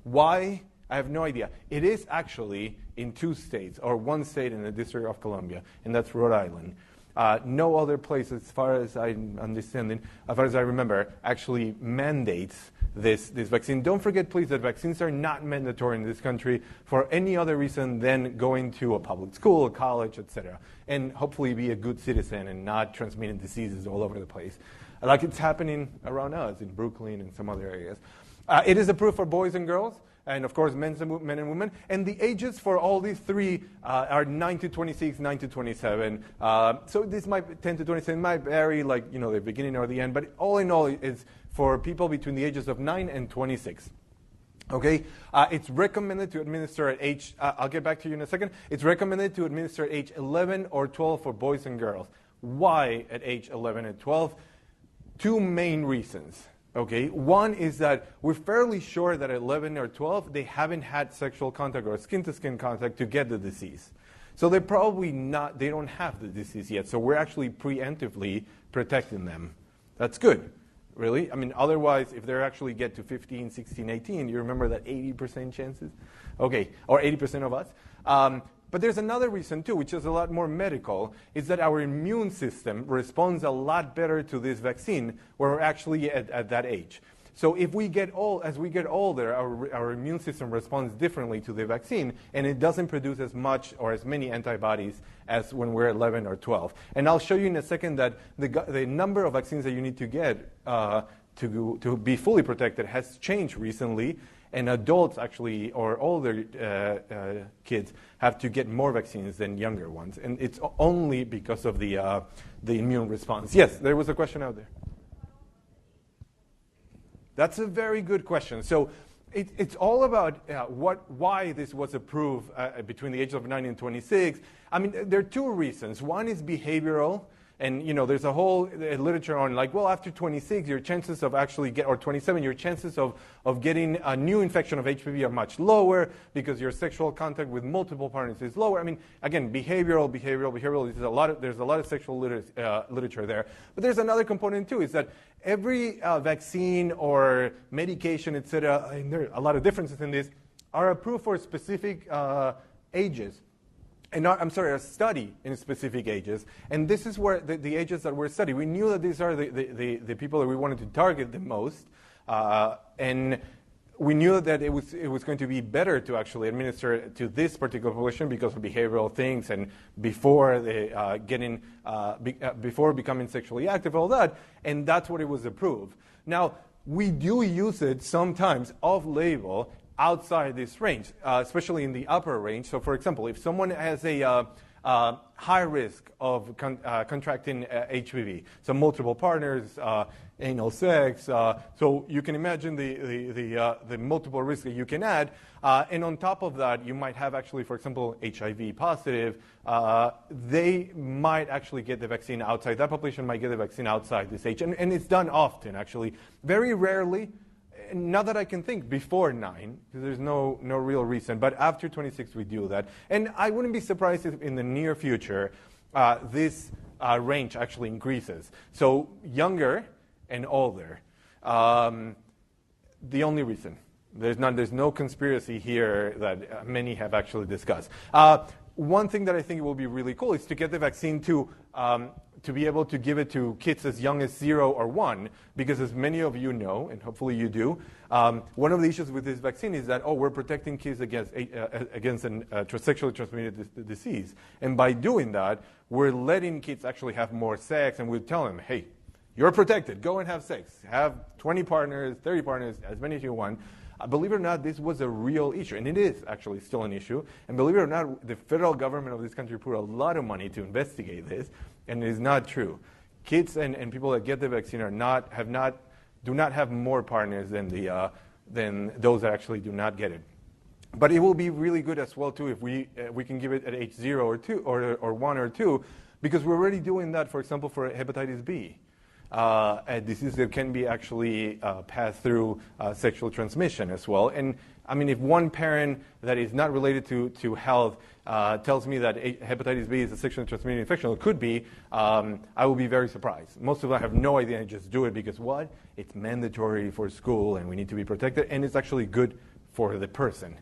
Why? I have no idea. It is actually in 2 states, or 1 state in the District of Columbia, and that's Rhode Island. No other place, as far as I'm understanding, as far as I remember, actually mandates this vaccine. Don't forget, please, that vaccines are not mandatory in this country for any other reason than going to a public school, a college, etc., and hopefully be a good citizen and not transmitting diseases all over the place, like it's happening around us in Brooklyn and some other areas. It is approved for boys and girls, and of course men and women. And the ages for all these 3 are 9 to 26, 9 to 27. So this might 10 to 27 might vary, like the beginning or the end. But all in all, it's for people between the ages of 9 and 26. Okay, it's recommended to administer at age. I'll get back to you in a second. It's recommended to administer at age 11 or 12 for boys and girls. Why at age 11 and 12? 2 main reasons. Okay, one is that we're fairly sure that at 11 or 12, they haven't had sexual contact or skin-to-skin contact to get the disease. So they're probably not, they don't have the disease yet. So we're actually preemptively protecting them. That's good, really. I mean, otherwise, if they actually get to 15, 16, 18, you remember that 80% chances? Okay, or 80% of us. But there's another reason, too, which is a lot more medical, is that our immune system responds a lot better to this vaccine when we're actually at that age. So if we get as we get older, our immune system responds differently to the vaccine, and it doesn't produce as much or as many antibodies as when we're 11 or 12. And I'll show you in a second that the number of vaccines that you need to get to be fully protected has changed recently. And adults actually, or older kids, have to get more vaccines than younger ones. And it's only because of the immune response. Yes, there was a question out there. That's a very good question. So it's all about why this was approved between the ages of 9 and 26. I mean, there are 2 reasons. One is behavioral. And, there's a whole literature on, like, well, after 26, your chances of actually or 27, your chances of getting a new infection of HPV are much lower because your sexual contact with multiple partners is lower. I mean, again, behavioral. There's a lot of sexual literature there. But there's another component, too, is that every vaccine or medication, et cetera, and there are a lot of differences in this, are approved for specific ages. And a study in specific ages. And this is where the ages that we're studying. We knew that these are the people that we wanted to target the most. And we knew that it was going to be better to actually administer to this particular population because of behavioral things and before before becoming sexually active, all that. And that's what it was approved. Now, we do use it sometimes off-label outside this range, especially in the upper range. So, for example, if someone has a high risk of contracting HPV, so multiple partners, anal sex, so you can imagine the multiple risks that you can add. And on top of that, you might have actually, for example, HIV positive. They might actually get the vaccine outside. That population might get the vaccine outside this age. And it's done often, actually. Very rarely. Not that I can think before 9, because there's no real reason. But after 26, we do that. And I wouldn't be surprised if in the near future, this range actually increases. So younger and older. The only reason. There's no conspiracy here that many have actually discussed. One thing that I think will be really cool is to get the vaccine to be able to give it to kids as young as 0 or 1, because as many of you know, and hopefully you do, one of the issues with this vaccine is that, we're protecting kids against a sexually transmitted disease. And by doing that, we're letting kids actually have more sex, and we tell them, hey, you're protected. Go and have sex. Have 20 partners, 30 partners, as many as you want. Believe it or not, this was a real issue, and it is actually still an issue. And believe it or not, the federal government of this country put a lot of money to investigate this, and it is not true. Kids and people that get the vaccine do not have more partners than those that actually do not get it. But it will be really good as well too if we can give it at age 0 or 2 or 1 or 2, because we're already doing that, for example, for hepatitis B, a disease that can be actually passed through sexual transmission as well. And I mean, if one parent that is not related to health tells me that hepatitis B is a sexually transmitted infection, it could be, I will be very surprised. Most of them have no idea and just do it because what? It's mandatory for school and we need to be protected, and it's actually good for the person.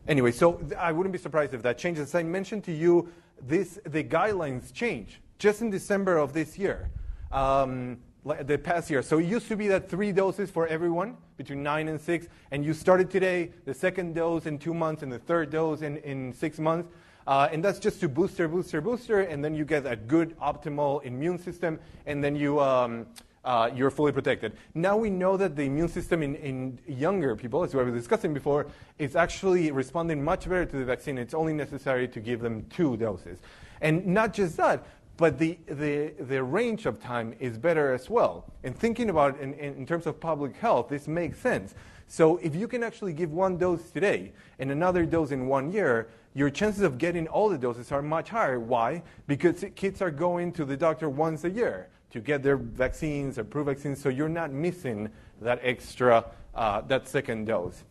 Anyway, so I wouldn't be surprised if that changes. As I mentioned to you, the guidelines change just in December of this year, the past year. So it used to be that 3 doses for everyone between 9 and 6, and you started today the second dose in 2 months and the third dose in 6 months. And that's just to booster, and then you get a good optimal immune system, and then you're fully protected. Now we know that the immune system in younger people, as we were discussing before, is actually responding much better to the vaccine. It's only necessary to give them 2 doses. And not just that, but the range of time is better as well. And thinking about it in terms of public health, this makes sense. So if you can actually give 1 dose today and another dose in 1 year, your chances of getting all the doses are much higher. Why? Because kids are going to the doctor once a year to get their vaccines, approved vaccines, so you're not missing that extra, that second dose.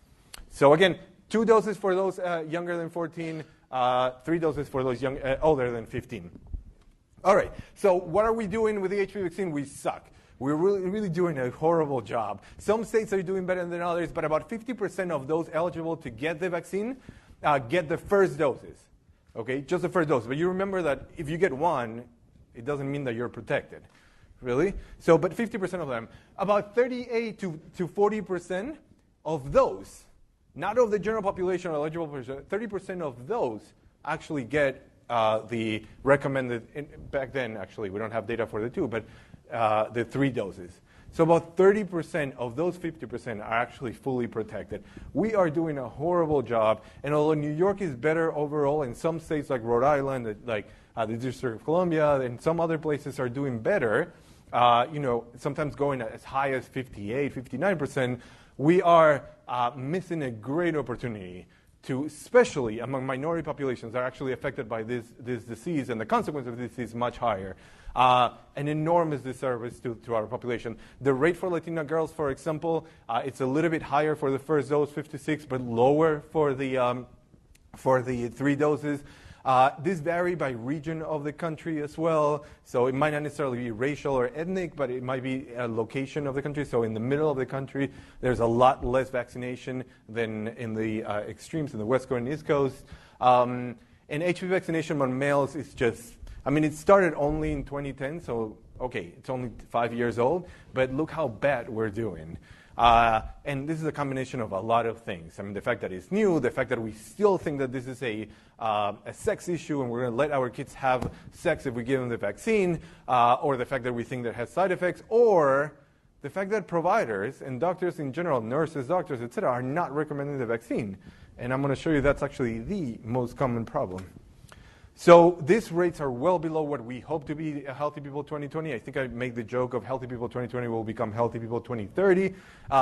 So again, 2 doses for those younger than 14, 3 doses for those older than 15. All right, so what are we doing with the HPV vaccine? We suck. We're really doing a horrible job. Some states are doing better than others, but about 50% of those eligible to get the vaccine get the first doses, okay? Just the first dose. But you remember that if you get 1, it doesn't mean that you're protected. Really? So, but 50% of them, about 38 to 40% of those, not of the general population or eligible population, 30% of those actually get the recommended, back then actually, we don't have data for the 2, but the 3 doses. So about 30% of those 50% are actually fully protected. We are doing a horrible job, and although New York is better overall, in some states like Rhode Island, like the District of Columbia, and some other places are doing better, sometimes going as high as 58, 59%, we are missing a great opportunity to, especially among minority populations that are actually affected by this disease, and the consequence of this is much higher. An enormous disservice to our population. The rate for Latina girls, for example, it's a little bit higher for the first dose, 56, but lower for the 3 doses. This vary by region of the country as well, so it might not necessarily be racial or ethnic, but it might be a location of the country. So in the middle of the country, there's a lot less vaccination than in the extremes in the West Coast and East Coast. And HPV vaccination among males is just, it started only in 2010, so okay, it's only 5 years old, but look how bad we're doing. And this is a combination of a lot of things. The fact that it's new, the fact that we still think that this is a sex issue and we're going to let our kids have sex if we give them the vaccine, or the fact that we think that it has side effects, or the fact that providers and doctors in general, nurses, doctors, etc., are not recommending the vaccine. And I'm going to show you that's actually the most common problem. So these rates are well below what we hope to be a Healthy People 2020. I think I make the joke of Healthy People 2020 will become Healthy People 2030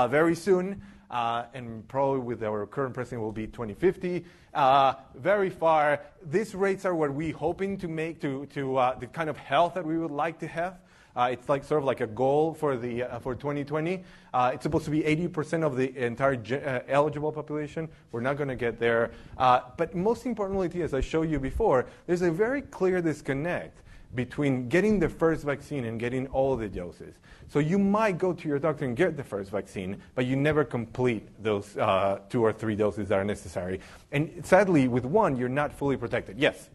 very soon. And probably with our current president will be 2050. Very far. These rates are what we're hoping to make to the kind of health that we would like to have. It's like sort of like a goal for 2020. It's supposed to be 80% of the entire eligible population. We're not going to get there. But most importantly, as I showed you before, there's a very clear disconnect between getting the first vaccine and getting all the doses. So you might go to your doctor and get the first vaccine, but you never complete those 2 or 3 doses that are necessary. And sadly, with 1, you're not fully protected. Yes?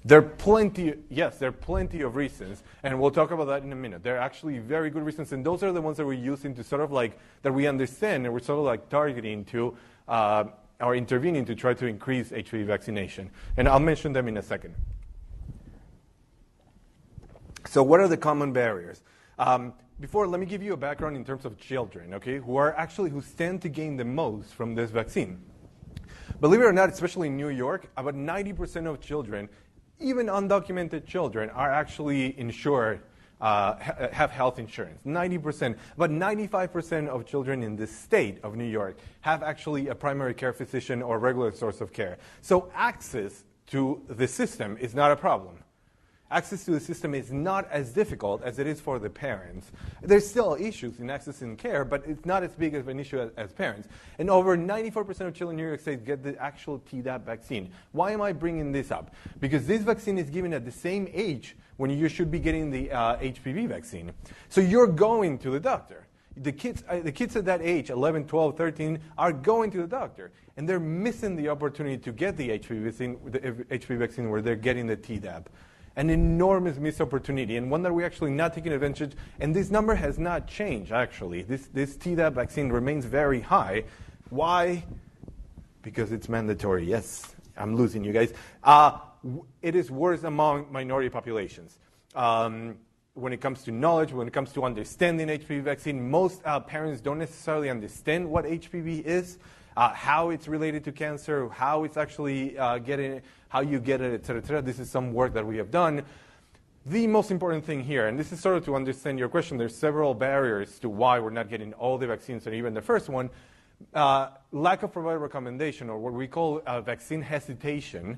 There are plenty of reasons, and we'll talk about that in a minute. There are actually very good reasons, and those are the ones that we're using to sort of like, that we understand, and we're sort of like targeting to, or intervening to try to increase HPV vaccination. And I'll mention them in a second. So what are the common barriers? Before, let me give you a background in terms of children, okay, who stand to gain the most from this vaccine. Believe it or not, especially in New York, about 90% of children, even undocumented children, are actually insured, have health insurance. 90%. But 95% of children in the state of New York have actually a primary care physician or regular source of care. So access to the system is not a problem. Access to the system is not as difficult as it is for the parents. There's still issues in accessing care, but it's not as big of an issue as parents. And over 94% of children in New York State get the actual Tdap vaccine. Why am I bringing this up? Because this vaccine is given at the same age when you should be getting the HPV vaccine. So you're going to the doctor. The kids at that age, 11, 12, 13, are going to the doctor. And they're missing the opportunity to get the HPV vaccine where they're getting the Tdap. An enormous missed opportunity, and one that we're actually not taking advantage. And this number has not changed, actually. This Tdap vaccine remains very high. Why? Because it's mandatory. Yes, I'm losing you guys. It is worse among minority populations. When it comes to knowledge, when it comes to understanding HPV vaccine, most parents don't necessarily understand what HPV is, how it's related to cancer, how it's actually how you get it, et cetera, et cetera. This is some work that we have done. The most important thing here, and this is sort of to understand your question, there's several barriers to why we're not getting all the vaccines, and even the first one, lack of provider recommendation, or what we call vaccine hesitancy,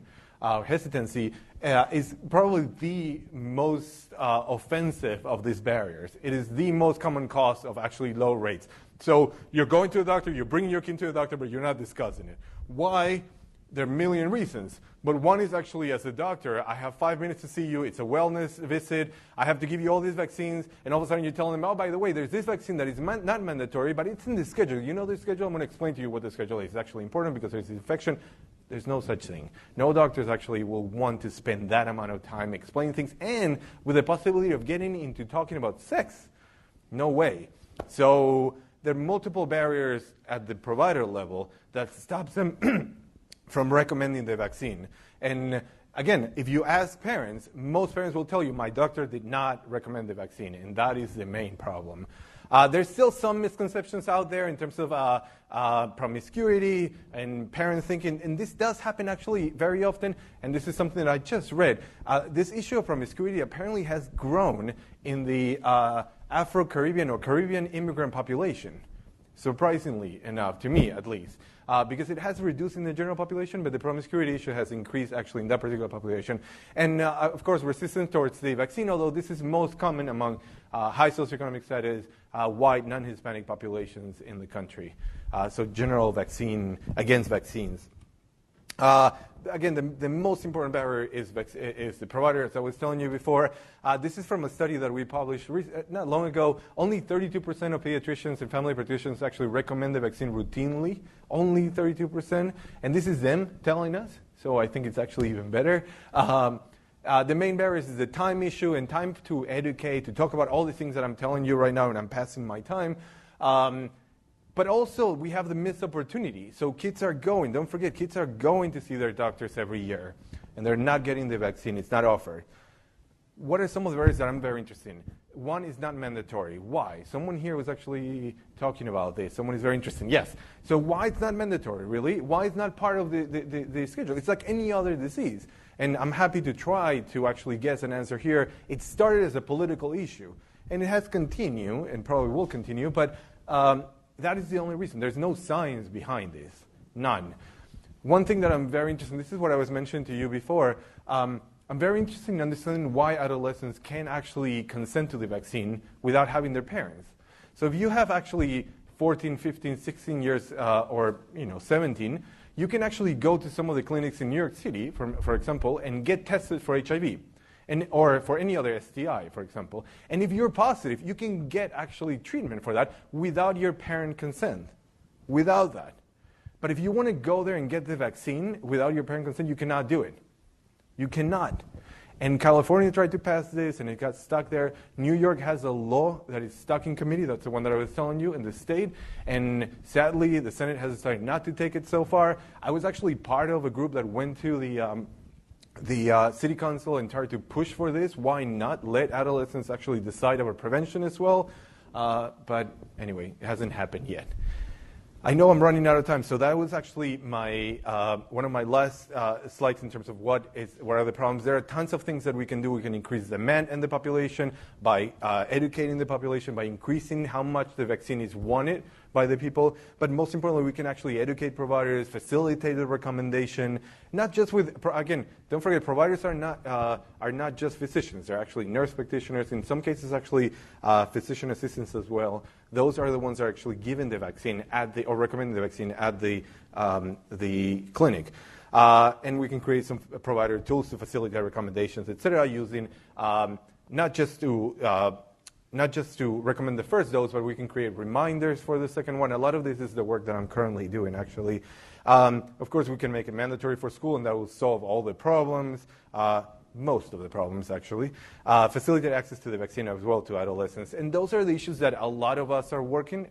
is probably the most offensive of these barriers. It is the most common cause of actually low rates. So you're going to the doctor, you're bringing your kid to the doctor, but you're not discussing it. Why? There are a million reasons. But one is actually, as a doctor, I have 5 minutes to see you. It's a wellness visit. I have to give you all these vaccines. And all of a sudden you're telling them, oh, by the way, there's this vaccine that is not mandatory, but it's in the schedule. You know the schedule? I'm going to explain to you what the schedule is. It's actually important because there's infection. There's no such thing. No doctors actually will want to spend that amount of time explaining things. And with the possibility of getting into talking about sex, no way. So there are multiple barriers at the provider level that stops them from recommending the vaccine. And again, if you ask parents, most parents will tell you, my doctor did not recommend the vaccine, and that is the main problem. There's still some misconceptions out there in terms of promiscuity and parents thinking, and this does happen actually very often, and this is something that I just read. This issue of promiscuity apparently has grown in the Afro-Caribbean or Caribbean immigrant population, surprisingly enough, to me at least. Because it has reduced in the general population, but the promiscuity issue has increased actually in that particular population. And of course, resistance towards the vaccine, although this is most common among high socioeconomic status, white, non-Hispanic populations in the country. So general vaccine, against vaccines. Again, the most important barrier is the provider, as I was telling you before. This is from a study that we published not long ago. Only 32% of pediatricians and family practitioners actually recommend the vaccine routinely. Only 32%. And this is them telling us, so I think it's actually even better. The main barriers is the time issue and time to educate, to talk about all the things that I'm telling you right now, and I'm passing my time. But also, we have the missed opportunity. So kids are going, don't forget, kids are going to see their doctors every year, and they're not getting the vaccine. It's not offered. What are some of the barriers that I'm very interested in? One is not mandatory. Why? Someone here was actually talking about this. Someone is very interested. Yes. So why it's not mandatory, really? Why it's not part of the schedule? It's like any other disease. And I'm happy to try to actually guess an answer here. It started as a political issue, and it has continued, and probably will continue, but that is the only reason. There's no science behind this. None. One thing that I'm very interested in, this is what I was mentioning to you before, I'm very interested in understanding why adolescents can actually consent to the vaccine without having their parents. So if you have actually 14, 15, 16 years, or 17, you can actually go to some of the clinics in New York City, for example, and get tested for HIV. Or for any other STI, for example. And if you're positive, you can get actually treatment for that without your parent consent. Without that. But if you want to go there and get the vaccine without your parent consent, you cannot do it. You cannot. And California tried to pass this, and it got stuck there. New York has a law that is stuck in committee. That's the one that I was telling you in the state. And sadly, the Senate has decided not to take it so far. I was actually part of a group that went to the the city council and tried to push for this. Why not let adolescents actually decide about prevention as well? But anyway, it hasn't happened yet. I know I'm running out of time, so that was actually my one of my last slides in terms of what are the problems. There are tons of things that we can do. We can increase demand in the population by educating the population, by increasing how much the vaccine is wanted by the people. But most importantly, we can actually educate providers, facilitate the recommendation, not just with, again, don't forget, providers are not just physicians. They're actually nurse practitioners, in some cases actually physician assistants as well. Those are the ones that are actually giving the vaccine or recommending the vaccine at the clinic. And we can create some provider tools to facilitate recommendations, et cetera, using not just to recommend the first dose, but we can create reminders for the second one. A lot of this is the work that I'm currently doing, actually. Of course, we can make it mandatory for school, and that will solve all the problems, most of the problems, actually. Facilitate access to the vaccine as well to adolescents. And those are the issues that a lot of us are working.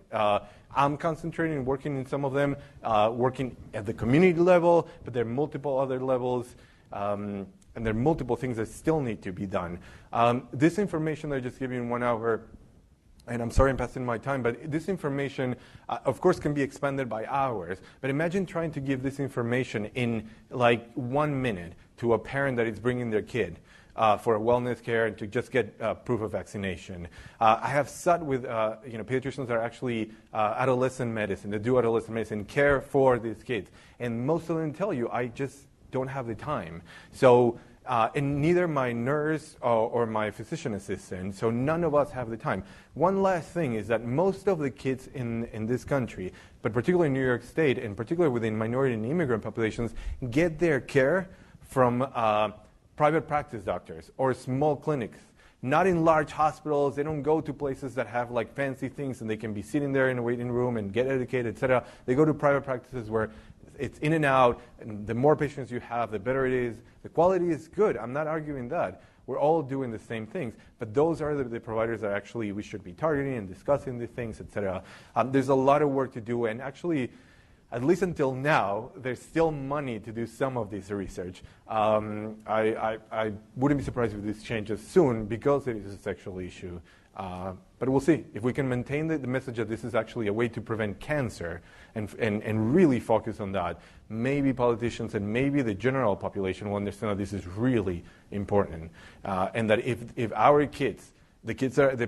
I'm concentrating and working in some of them, working at the community level, but there are multiple other levels. And there are multiple things that still need to be done. This information that I just gave you in 1 hour, and I'm sorry I'm passing my time, but this information, of course, can be expanded by hours. But imagine trying to give this information in like 1 minute to a parent that is bringing their kid for a wellness care and to just get proof of vaccination. I have sat with pediatricians that are actually adolescent medicine, that do adolescent medicine, care for these kids. And most of them tell you, I just don't have the time. So, and neither my nurse or my physician assistant, so none of us have the time. One last thing is that most of the kids in this country, but particularly in New York State, and particularly within minority and immigrant populations, get their care from private practice doctors or small clinics. Not in large hospitals. They don't go to places that have like fancy things and they can be sitting there in a waiting room and get educated, etc. They go to private practices where it's in and out, and the more patients you have, the better it is. The quality is good. I'm not arguing that. We're all doing the same things, but those are the providers that actually we should be targeting and discussing these things, etc. There's a lot of work to do, and actually, at least until now, there's still money to do some of this research. I wouldn't be surprised if this changes soon because it is a sexual issue. But we'll see. If we can maintain the message that this is actually a way to prevent cancer and really focus on that, maybe politicians and maybe the general population will understand that this is really important. And that if our kids, the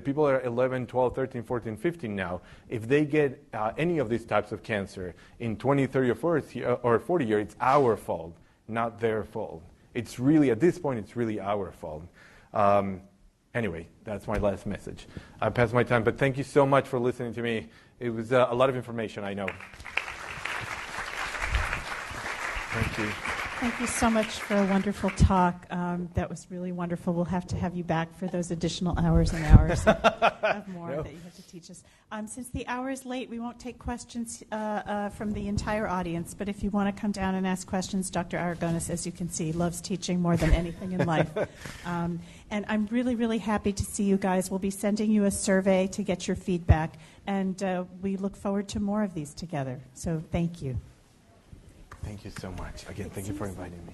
people that are 11, 12, 13, 14, 15 now, if they get any of these types of cancer in 20, 30, or 40 years, it's our fault, not their fault. It's really, at this point, it's really our fault. Anyway, that's my last message. I passed my time, but thank you so much for listening to me. It was a lot of information, I know. Thank you. Thank you so much for a wonderful talk. That was really wonderful. We'll have to have you back for those additional hours and hours of more that you have to teach us. Since the hour is late, we won't take questions from the entire audience, but if you want to come down and ask questions, Dr. Aragonis, as you can see, loves teaching more than anything in life. And I'm really, really happy to see you guys. We'll be sending you a survey to get your feedback, and we look forward to more of these together. So thank you. Thank you so much. Again, thank you for inviting me.